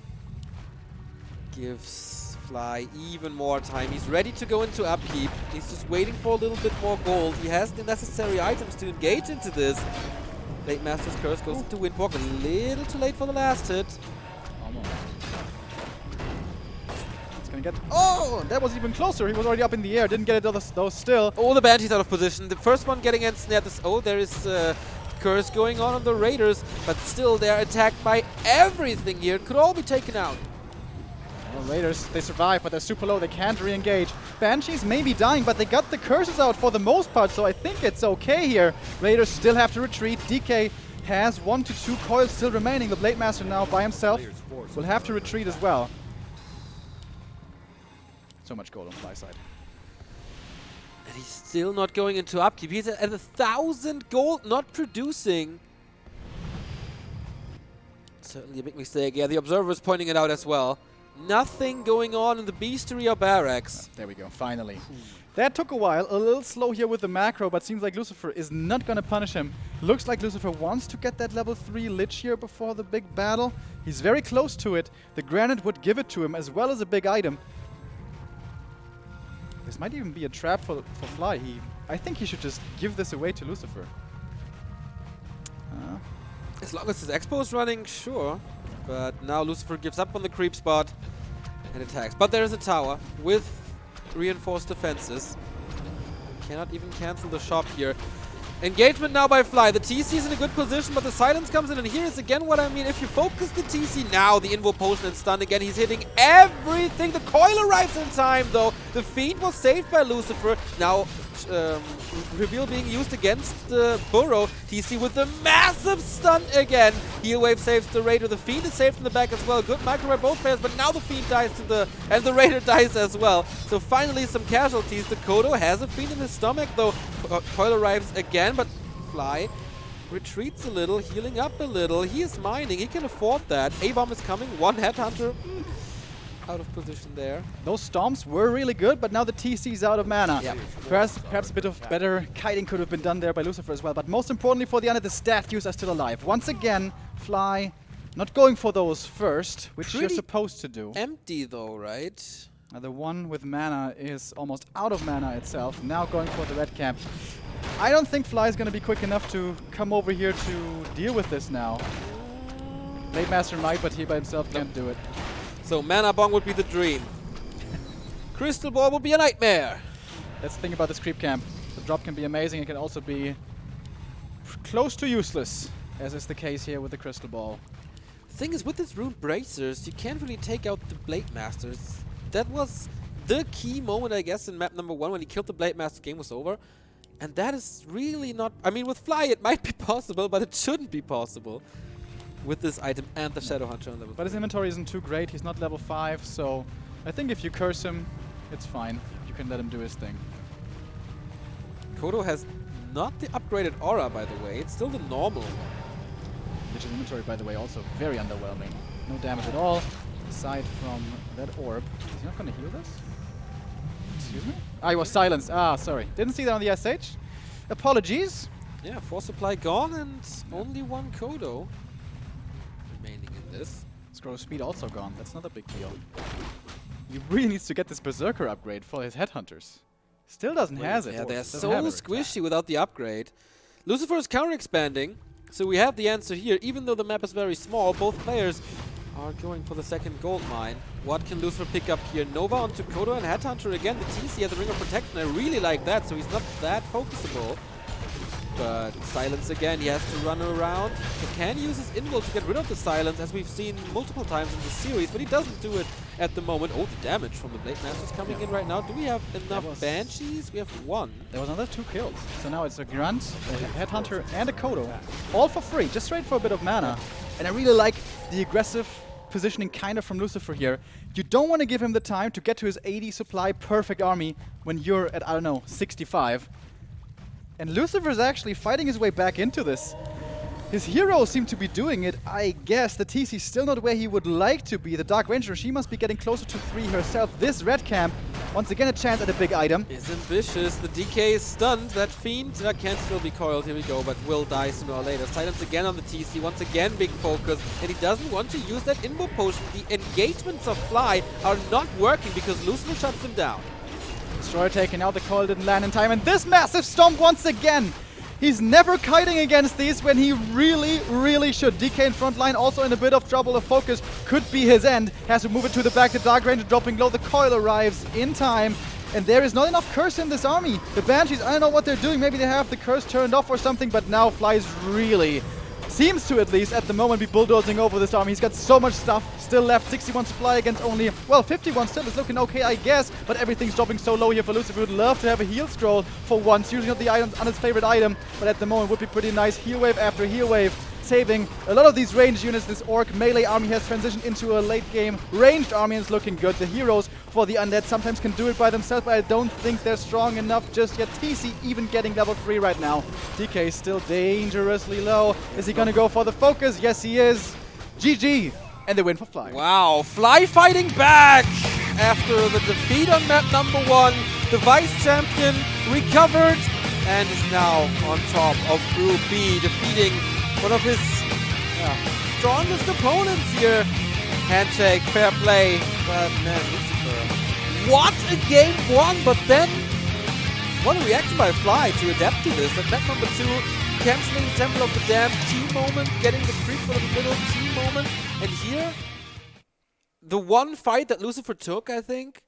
Gives Fly even more time. He's ready to go into upkeep. He's just waiting for a little bit more gold. He has the necessary items to engage into this. Blade Master's Curse goes into Windwalk. A little too late for the last hit. Almost. Gonna get. Oh, that was even closer. He was already up in the air. Didn't get it though still. Oh, the Banshee's out of position. The first one getting ensnared. Oh, there is Curse going on the Raiders, but still they're attacked by everything here. It could all be taken out. Well, Raiders, they survive, but they're super low. They can't re-engage. Banshees may be dying, but they got the curses out for the most part, so I think it's okay here. Raiders still have to retreat. DK has 1 to 2 coils still remaining. The Blade Master now by himself will have to retreat as well. So much gold on Fly side. And he's still not going into upkeep. He's at 1,000 gold, not producing. Certainly a big mistake. Yeah, the Observer is pointing it out as well. Nothing going on in the Beastery or Barracks. There we go, finally. That took a while, a little slow here with the macro, but seems like Lucifer is not gonna punish him. Looks like Lucifer wants to get that level 3 Lich here before the big battle. He's very close to it. The Granite would give it to him as well as a big item. This might even be a trap for Fly. I think he should just give this away to Lucifer. As long as his Expo is running, sure. But now Lucifer gives up on the creep spot and attacks. But there is a tower with reinforced defenses. Cannot even cancel the shop here. Engagement now by Fly. The TC is in a good position, but the silence comes in, and here is again what I mean. If you focus the TC now, the Invo Potion and stun again, he's hitting everything. The coil arrives in time, though. The Fiend was saved by Lucifer. Now, reveal being used against the Burrow. TC with the massive stun again. Heal Wave saves the Raider. The Fiend is saved in the back as well. Good micro by both players, but now the Fiend dies to the... and the Raider dies as well. So finally some casualties. The Kodo has a Fiend in his stomach, though. Coil arrives again, but Fly retreats a little, healing up a little. He is mining. He can afford that. A-bomb is coming. 1 Headhunter. Out of position there. Those stomps were really good, but now the TC's out of mana. Yep. Perhaps a bit of better kiting could have been done there by Lucifer as well, but most importantly for the end, the statues are still alive. Once again, Fly Not going for those first, which you're Pretty supposed to do. Empty though, right? The one with mana is almost out of mana itself. Now going for the red camp. I don't think Fly is going to be quick enough to come over here to deal with this now. Blade Master might, but he by himself can't do it. So Mana Bomb would be the dream. Crystal Ball would be a nightmare. Let's think about this creep camp. The drop can be amazing. It can also be close to useless, as is the case here with the Crystal Ball. The thing is, with this Rune Bracers, you can't really take out the Blade Masters. That was the key moment, I guess, in map number 1 when he killed the Blade Master. Game was over. And that is really not... I mean, with Fly, it might be possible, but it shouldn't be possible with this item and the Shadow Hunter on level 3. But his inventory isn't too great. He's not level 5, so I think if you curse him, it's fine. You can let him do his thing. Kodo has not the upgraded aura, by the way. It's still the normal one. Which is inventory, by the way, also very underwhelming. No damage at all, aside from that orb. Is he not going to heal this? Excuse me? Ah, he was silenced. Ah, sorry. Didn't see that on the SH. Apologies. Yeah, 4 supply gone and only 1 Kodo remaining in this. Scroll speed also gone. That's not a big deal. He really needs to get this Berserker upgrade for his Headhunters. Still doesn't have it. Yeah, they're so squishy without the upgrade. Lucifer is counter-expanding, so we have the answer here. Even though the map is very small, both players are going for the second gold mine. What can Lucifer pick up here? Nova onto Kodo and Headhunter again. The TC has the Ring of Protection. I really like that, so he's not that focusable. But silence again, he has to run around. He can use his invul to get rid of the silence, as we've seen multiple times in the series, but he doesn't do it at the moment. Oh, the damage from the Blade Masters coming in right now. Do we have enough Banshees? We have 1. There was another 2 kills. So now it's a Grunt, a Headhunter, and a Kodo. All for free, just straight for a bit of mana. And I really like the aggressive positioning kind of from Lucifer here. You don't want to give him the time to get to his 80 supply perfect army when you're at, I don't know, 65. And Lucifer's actually fighting his way back into this. His heroes seem to be doing it, I guess. The TC's still not where he would like to be. The Dark Ranger, she must be getting closer to 3 herself. This red camp, once again a chance at a big item. Is ambitious. The DK is stunned. That Fiend can still be coiled. Here we go, but will die sooner or later. Silence again on the TC. Once again, big focus. And he doesn't want to use that Invo Potion. The engagements of Fly are not working because Lucifer shuts him down. Destroyer taken out, the coil didn't land in time, and this massive stomp once again! He's never kiting against these when he really, really should. DK in front line also in a bit of trouble. The focus could be his end. Has to move it to the back. The Dark Ranger dropping low. The coil arrives in time. And there is not enough curse in this army. The Banshees, I don't know what they're doing. Maybe they have the curse turned off or something, but now Fly's really... seems to, at least, at the moment, be bulldozing over this army. He's got so much stuff still left. 61 supply against only, well, 51 still is looking okay, I guess. But everything's dropping so low here for Lucifer. Would love to have a heal scroll for once, using up the items on his favorite item. But at the moment, would be pretty nice. Heal wave after heal wave, saving a lot of these ranged units. This Orc melee army has transitioned into a late game ranged army and it's looking good. The heroes for the undead sometimes can do it by themselves, but I don't think they're strong enough just yet. TC even getting level 3 right now. DK is still dangerously low. Is he gonna go for the focus? Yes, he is. GG, and the win for Fly. Wow, Fly fighting back after the defeat on map number 1. The vice champion recovered and is now on top of Group B, defeating one of his strongest opponents here. Handshake, fair play. But man, Lucifer, what a game 1, but then what a reaction by Fly to adapt to this. At map number 2, cancelling Temple of the Damned, key moment, getting the creep from the middle, key moment. And here, the one fight that Lucifer took, I think,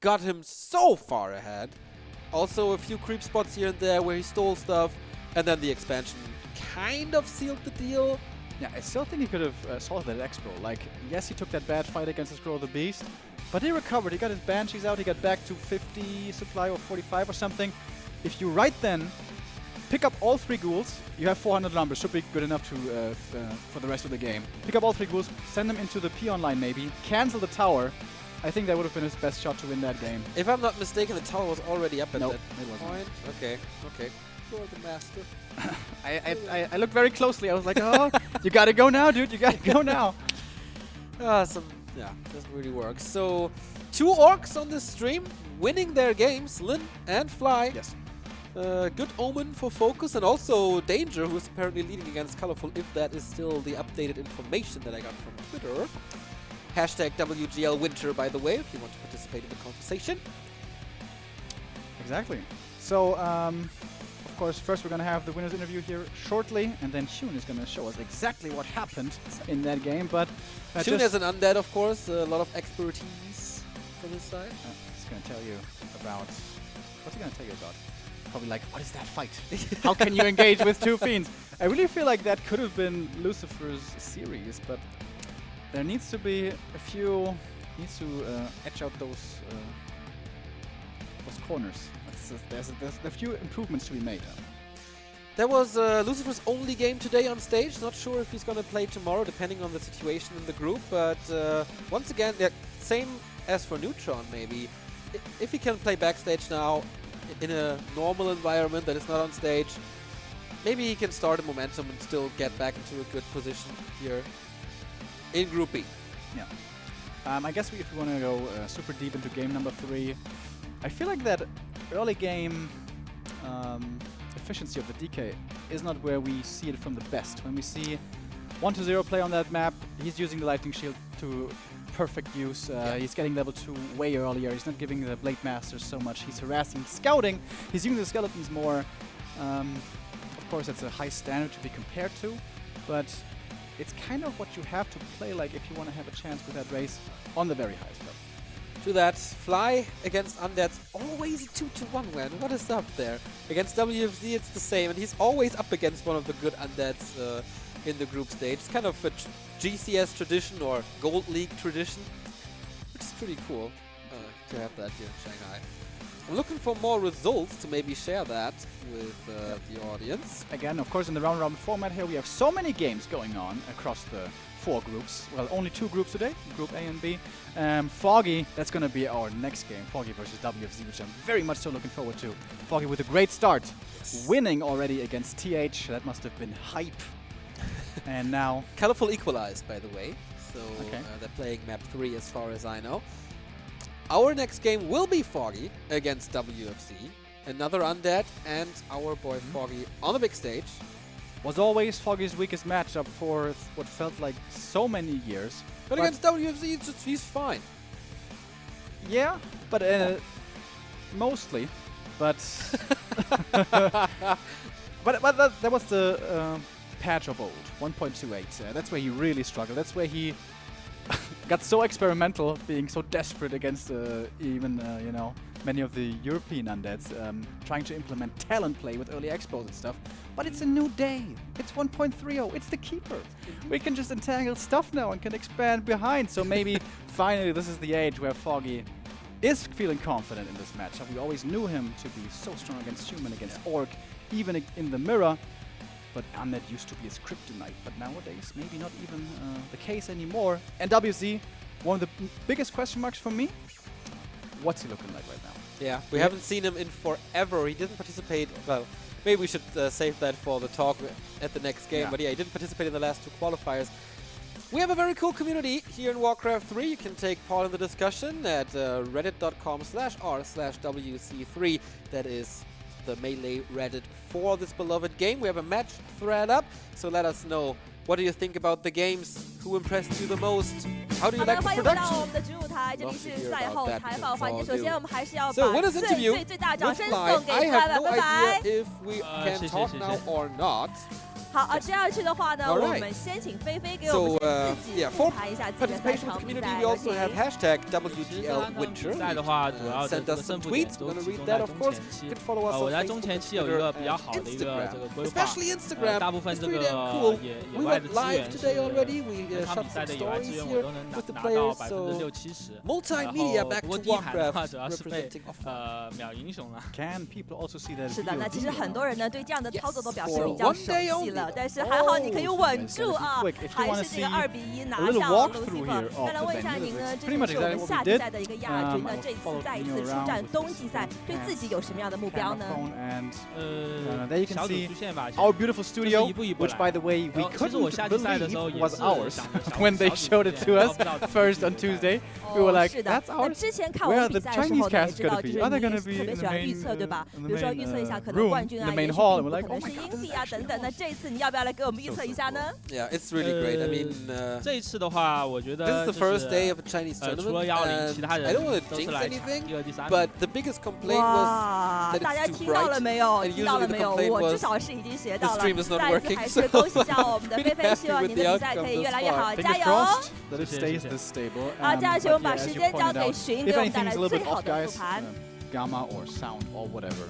got him so far ahead. Also a few creep spots here and there where he stole stuff, and then the expansion kind of sealed the deal. Yeah, I still think he could have solved that X-Scroll. Like, yes, he took that bad fight against the Scroll of the Beast, but he recovered. He got his Banshees out, he got back to 50 supply or 45 or something. If you right then pick up all 3 ghouls, you have 400 numbers, should be good enough to for the rest of the game. Pick up all 3 ghouls, send them into the Peon line maybe, cancel the tower. I think that would have been his best shot to win that game. If I'm not mistaken, the tower was already up at nope, that it wasn't. point. Okay, okay. You're the master. I looked very closely. I was like, oh, you gotta go now, dude. You gotta go now. Yeah, doesn't really work. So, 2 orcs on this stream winning their games, Lin and Fly. Yes. Good omen for Focus and also Danger, who is apparently leading against Colorful, if that is still the updated information that I got from Twitter. Hashtag WGL Winter, by the way, if you want to participate in the conversation. Exactly. So, of course, first we're going to have the winner's interview here shortly, and then Shun is going to show us exactly what happened in that game. But Shun is an undead, of course, a lot of expertise from his side. He's going to tell you about... What's he going to tell you about? Probably like, what is that fight? How can you engage with two fiends? I really feel like that could have been Lucifer's series, but there needs to be a few... needs to etch out those corners. There's a few improvements to be made. That was Lucifer's only game today on stage. Not sure if he's going to play tomorrow, depending on the situation in the group. But once again, same as for Neutron, maybe. If he can play backstage now in a normal environment that is not on stage, maybe he can start a momentum and still get back into a good position here in Group B. Yeah. I guess if we want to go super deep into game number 3, I feel like that early game efficiency of the DK is not where we see it from the best. When we see 1-0 play on that map, he's using the Lightning Shield to perfect use. He's getting level 2 way earlier. He's not giving the Blade Masters so much. He's harassing, scouting. He's using the Skeletons more. Of course, that's a high standard to be compared to, but it's kind of what you have to play like if you want to have a chance with that race on the very highest level. To that, Fly against Undeads, always a 2-1 win. What is up there? Against WFZ, it's the same, and he's always up against one of the good Undeads in the group stage. It's kind of a GCS tradition or Gold League tradition, which is pretty cool to have that here in Shanghai. I'm looking for more results to maybe share that with the audience. Again, of course, in the round-robin format here, we have so many games going on across the 4 groups. Well, only 2 groups today, Group A and B. Foggy, that's going to be our next game, Foggy versus WFZ, which I'm very much so looking forward to. Foggy with a great start, winning already against TH. That must have been hype. And now... Colorful equalized, by the way. So they're playing map 3 as far as I know. Our next game will be Foggy against WFC. Another Undead and our boy Foggy on the big stage. Was always Foggy's weakest matchup for what felt like so many years. But against WFC, he's fine. Yeah, but mostly. But but that was the patch of old, 1.28. That's where he really struggled. That's where he got so experimental, being so desperate against even you know, many of the European Undeads, trying to implement talent play with early expos and stuff. But it's a new day. It's 1.30. It's the Keeper. We can just entangle stuff now and can expand behind. So maybe finally this is the age where Foggy is feeling confident in this matchup. We always knew him to be so strong against human, against orc, even in the mirror. But Undead used to be his kryptonite, but nowadays maybe not even the case anymore. And WZ, one of the biggest question marks for me, what's he looking like right now? Yeah, we haven't seen him in forever. He didn't participate, well, maybe we should save that for the talk at the next game, but yeah, he didn't participate in the last 2 qualifiers. We have a very cool community here in Warcraft 3. You can take part in the discussion at reddit.com/r/WC3. That is the Melee Reddit for this beloved game. We have a match thread up, so let us know. What do you think about the games? Who impressed you the most? How do you like the production? So, winners interview with Fly. I have no idea if we can talk now or not. 好啊，接下去的话呢，我们先请菲菲给我们自己谈一下自己的赛场比赛。 We also have hashtag WGL Winter. 比赛的话，主要的这个胜负点都集中在中前期。我在中前期有一个比较好的一个这个规划，大部分这个野外的资源是这场比赛的野外资源我都能拿到60%-70%。Multimedia back to 不过第一盘的话主要是被秒英雄了。是的，那其实很多人呢对这样的操作都表示比较熟悉了。 但是还好你可以稳住啊，还是这个2-1拿下了 Lucifer。再来问一下您呢，这就是我们夏季赛的一个亚军呢，这次再一次出战冬季赛，对自己有什么样的目标呢？ there you can 小组 see 出现吧， our beautiful 就是 studio, 一步一步 which 来 by the way we 其实我 couldn't 下季赛的时候 believe 也 was 是 ours 想着小 when they 小组 showed it 出 to 现 us 捞不到 first on Tuesday. We were like, 是的， that's 那 ours. 之前看我 Where 们 are 比 the 赛的时候 Chinese 呢，也 cast 知道 gonna 就 be? 是 Are they 你 gonna 也 be 特别 in 喜 the 欢预 main 测，对吧？ in 比 the 如说 main 预测一下可能 room, 冠军 in 啊， the 也 main 许 hall? 并 And 不 we're 可 like, 能 oh 是 my 硬 god, 币 this 啊 is 等 actually 等。那这一次你要不要来给我们预测一下呢？ Yeah, it's really great. I mean, 这一次的话，我觉得 this is the 就 first day 是 of a Chinese 除了 tournament, 120，其他 and 人 I don't want 都 to 是 jinx 来 anything, 第二、第三 but the biggest complaint 哇 was，that 大家 it's too 听到了 bright. 没有？ And 听到了 usually 没 the 有？ complaint 我至 was 少是已经学 the 到了。 stream is not 再一次 working. 还是恭喜一下我们的 So 菲菲， pretty 希望 happy 您 with 的 the 比赛 outcome 可以越 thus 来越 far. 好， Fingers 加油！ crossed that it 谢谢， stays 谢谢。 this stable. 好，接下去我们 But 把 yeah, 时 as you 间交 pointed 给 out, 寻， if 给我们带 anything's 来 a little 最 bit 好 off, 的 guys, 复盘。 gamma or sound or whatever,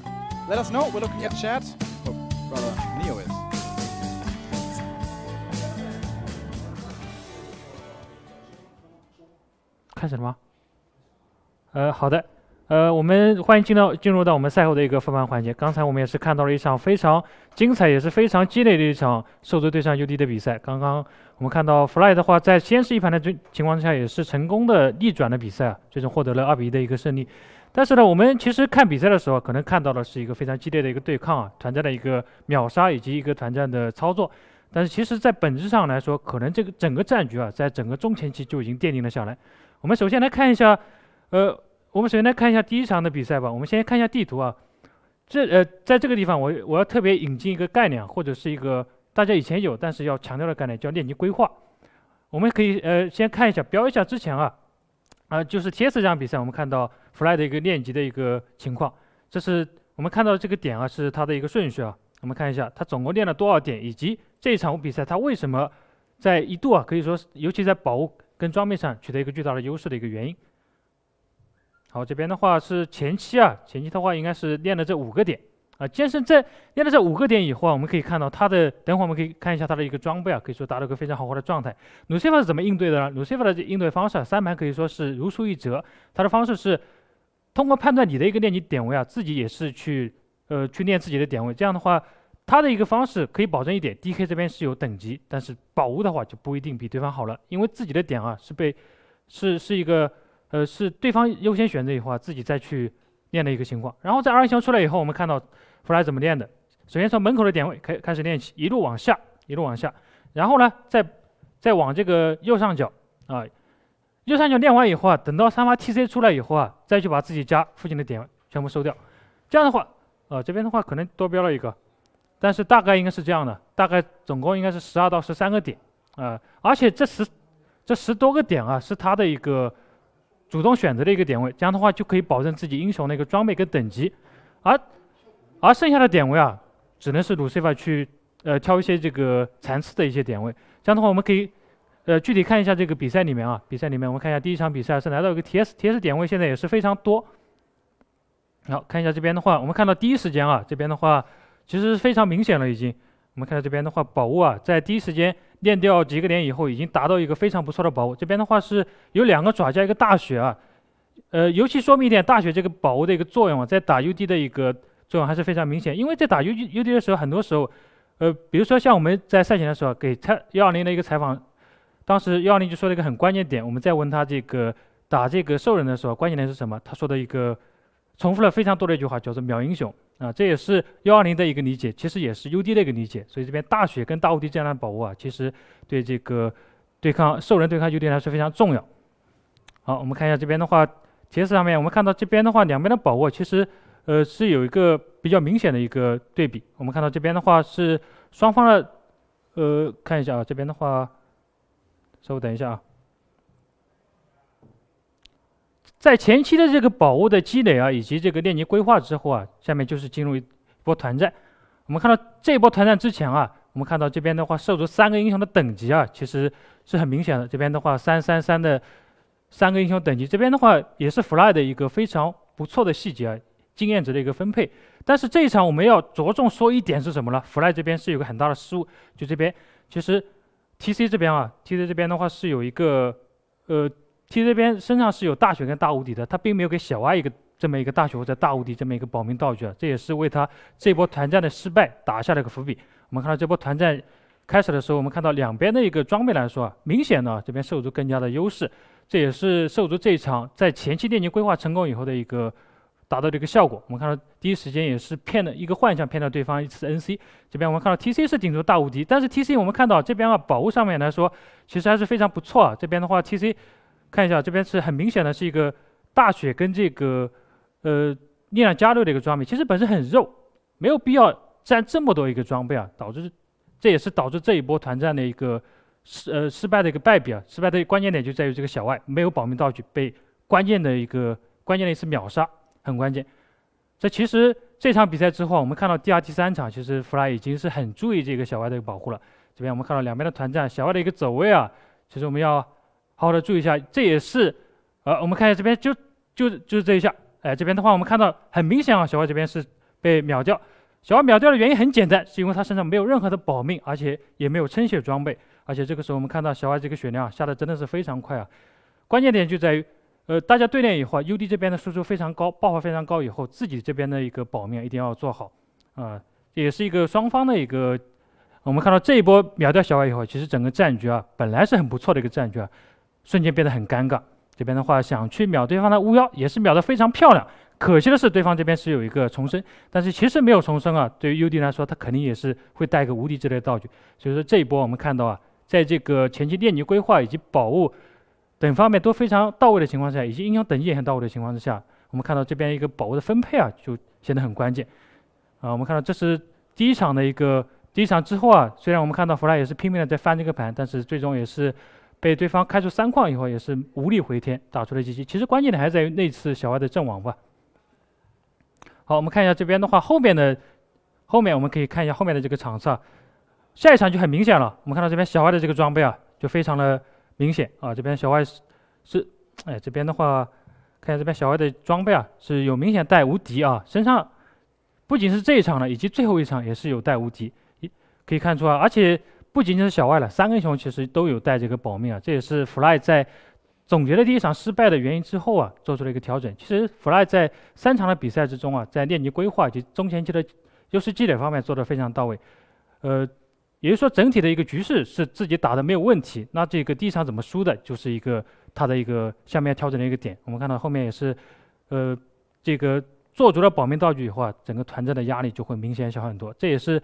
let us know. We're looking at chat. Oh, brother Neo is. 开始了吗？好的，我们欢迎进入到我们赛后的一个复盘环节。刚才我们也是看到了一场非常精彩，也是非常激烈的一场兽族对上 UD 的比赛。刚刚我们看到 Fly 的话，在先是一盘的情况下，也是成功的逆转了比赛啊，最终获得了2-1的一个胜利。但是呢，我们其实看比赛的时候，可能看到的是一个非常激烈的一个对抗啊，团战的一个秒杀以及一个团战的操作。但是其实，在本质上来说，可能这个整个战局啊，在整个中前期就已经奠定了下来。我们首先来看一下，第一场的比赛吧。我们先看一下地图啊。在这个地方我要特别引进一个概念，或者是一个大家以前有但是要强调的概念，叫练级规划。我们可以先看一下，标一下之前啊，就是 TS 这场比赛，我们看到 Fly 的一个练级的一个情况。这是我们看到这个点啊，是它的一个顺序啊。我们看一下，它总共练了多少点，以及这一场比赛它为什么在一度啊，可以说尤其在宝物跟装备上取得一个巨大的优势的一个原因。好，这边的话是前期的话应该是练了这5个点啊。剑圣在练了这5个点以后啊，我们可以看到它的，等会儿我们可以看一下它的一个装备啊，可以说达到一个非常豪华的状态。Lucifer 是怎么应对的呢？Lucifer 的应对方式3盘可以说是如出一辙。它的方式是通过判断你的一个练级点位啊，自己也是去练自己的点位。这样的话，它的一个方式可以保证一点 ，DK 这边是有等级，但是宝物的话就不一定比对方好了，因为自己的点啊是一个是对方优先选择以后啊，自己再去练的一个情况。然后在2英雄出来以后，我们看到 Fly 怎么练的。首先从门口的点位开始练起，一路往下，然后呢，再往这个右上角啊，右上角练完以后啊，等到3发 TC 出来以后啊，再去把自己家附近的点全部收掉。这样的话，这边的话可能多标了一个，但是大概应该是这样的，大概总共应该是12到13个点而且这10多个点啊，是他的一个主动选择的一个点位，这样的话就可以保证自己英雄的一个装备跟等级，而剩下的点位啊，只能是Lucifer去挑一些这个残次的一些点位。这样的话，我们可以具体看一下这个比赛里面啊，我们看一下第一场比赛是来到一个 TS 点位，现在也是非常多。好，看一下这边的话，我们看到第一时间啊，这边的话其实非常明显了已经。我们看到这边的话，宝物啊，在第一时间练掉几个点以后，已经达到一个非常不错的宝物。这边的话是有2个爪加一个大血啊，尤其说明一点，大血这个宝物的一个作用啊，在打 UD 的一个作用还是非常明显。因为在打 UD 的时候，很多时候，比如说像我们在赛前的时候给120的一个采访，当时120就说了一个很关键点，我们在问他这个打这个兽人的时候，关键点是什么？他说的一个重复了非常多的一句话，叫做秒英雄啊，这也是120的一个理解，其实也是 UD 的一个理解。所以这边大血跟大无敌这样的宝物啊，其实对这个兽人对抗 UD 来说非常重要。好，我们看一下这边的话，铁石上面我们看到这边的话，两边的宝物其实是有一个比较明显的一个对比。我们看到这边的话是双方的看一下啊，这边的话，稍微等一下啊。在前期的这个宝物的积累啊，以及这个练级规划之后啊，下面就是进入一波团战。我们看到这一波团战之前啊，我们看到这边的话，兽族3个英雄的等级啊，其实是很明显的。这边的话333的3个英雄等级，这边的话也是 Fly 的一个非常不错的细节啊，经验值的一个分配。但是这一场我们要着重说一点是什么呢 ？Fly 这边是有个很大的失误，就这边其实 TC 这边啊 ，TC 这边的话是有一个T 这边身上是有大血跟大无敌的，他并没有给小爱这么一个大血或者大无敌这么一个保命道具啊，这也是为他这波团战的失败打下了个伏笔。我们看到这波团战开始的时候，我们看到两边的一个装备来说啊，明显呢这边兽族更加的优势，这也是兽族这一场在前期练级规划成功以后的一个达到这个效果。我们看到第一时间也是骗了一个幻象，骗了对方一次 NC。这边我们看到 TC 是顶住大无敌，但是 TC 我们看到这边保护上面来说，其实还是非常不错啊。这边的话 TC 看一下，这边是很明显的是一个大血跟这个力量加六的一个装备，其实本身很肉，没有必要占这么多一个装备啊，这也是导致这一波团战的一个失败的一个败笔啊。失败的关键点就在于这个小外没有保命道具，被关键的一次秒杀，很关键。这其实这场比赛之后，我们看到第二、第三场，其实 Fly 已经是很注意这个小外的一个保护了。这边我们看到两边的团战，小外的一个走位啊，其实我们要好好的注意一下。这也是我们看一下这边就是这一下，这边的话我们看到很明显啊，小外这边是被秒掉。小外秒掉的原因很简单，是因为他身上没有任何的保命，而且也没有撑血装备，而且这个时候我们看到小外这个血量下的真的是非常快啊。关键点就在于，大家对练以后 ，UD 这边的输出非常高，爆发非常高以后，自己这边的一个保命一定要做好这也是一个双方的一个。我们看到这一波秒掉小外以后，其实整个战局啊，本来是很不错的一个战局啊，瞬间变得很尴尬。这边的话想去秒对方的巫妖，也是秒得非常漂亮。可惜的是，对方这边是有一个重生，但是其实没有重生啊。对于 UD 来说，他肯定也是会带一个无敌之类的道具。所以说这一波我们看到啊，在这个前期练级规划以及宝物等方面都非常到位的情况下，以及英雄等级也很到位的情况之下，我们看到这边一个宝物的分配啊，就显得很关键我们看到这是第一场之后啊，虽然我们看到 Fly 也是拼命的在翻这个盘，但是最终也是被对方开出3矿以后，也是无力回天，打出了 GG。其实关键的还在于那次小外的阵亡吧。好，我们看一下这边的话，后面我们可以看一下后面的这个场次啊，下一场就很明显了。我们看到这边小外的这个装备啊，就非常的明显啊。这边小外这边的话，看一下这边小外的装备啊，是有明显带无敌啊，身上不仅是这一场了，以及最后一场也是有带无敌，可以看出啊，而且不仅仅是小外了，3个英雄其实都有带这个保命啊，这也是 Fly 在总结了第一场失败的原因之后啊，做出了一个调整。其实 Fly 在3场的比赛之中啊，在练级规划以及中前期的优势积累方面做得非常到位。也就是说整体的一个局势是自己打的没有问题。那这个第一场怎么输的，就是他的一个下面调整的一个点。我们看到后面也是，这个做足了保命道具以后啊，整个团战的压力就会明显小很多。这也是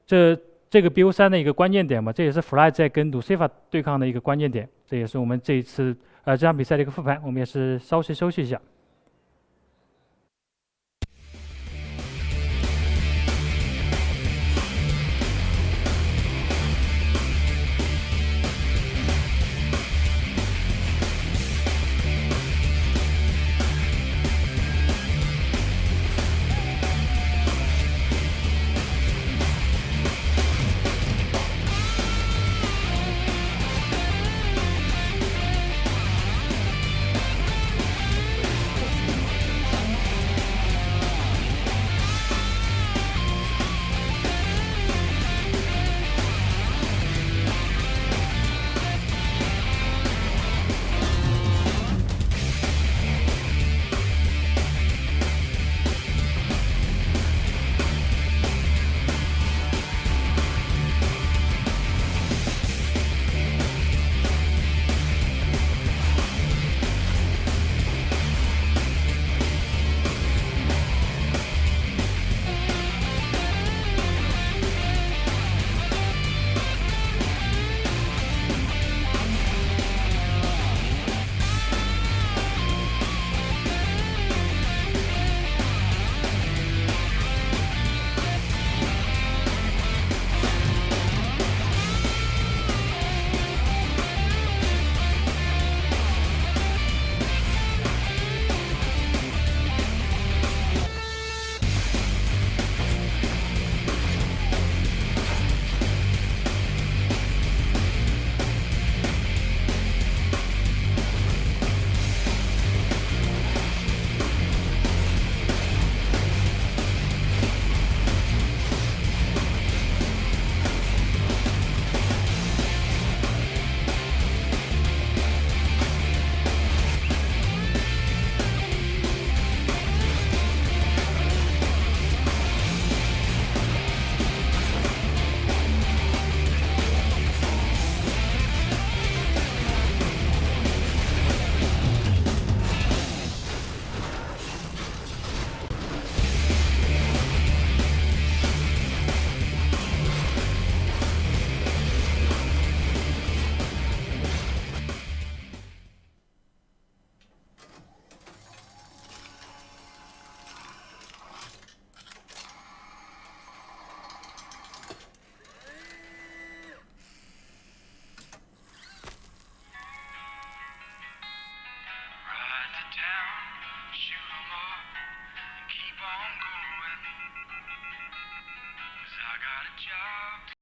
这个 BO3 的一个关键点嘛，这也是 Fly 在跟 Lucifer 对抗的一个关键点。这也是我们这一次这场比赛的一个复盘，我们也是稍事休息一下。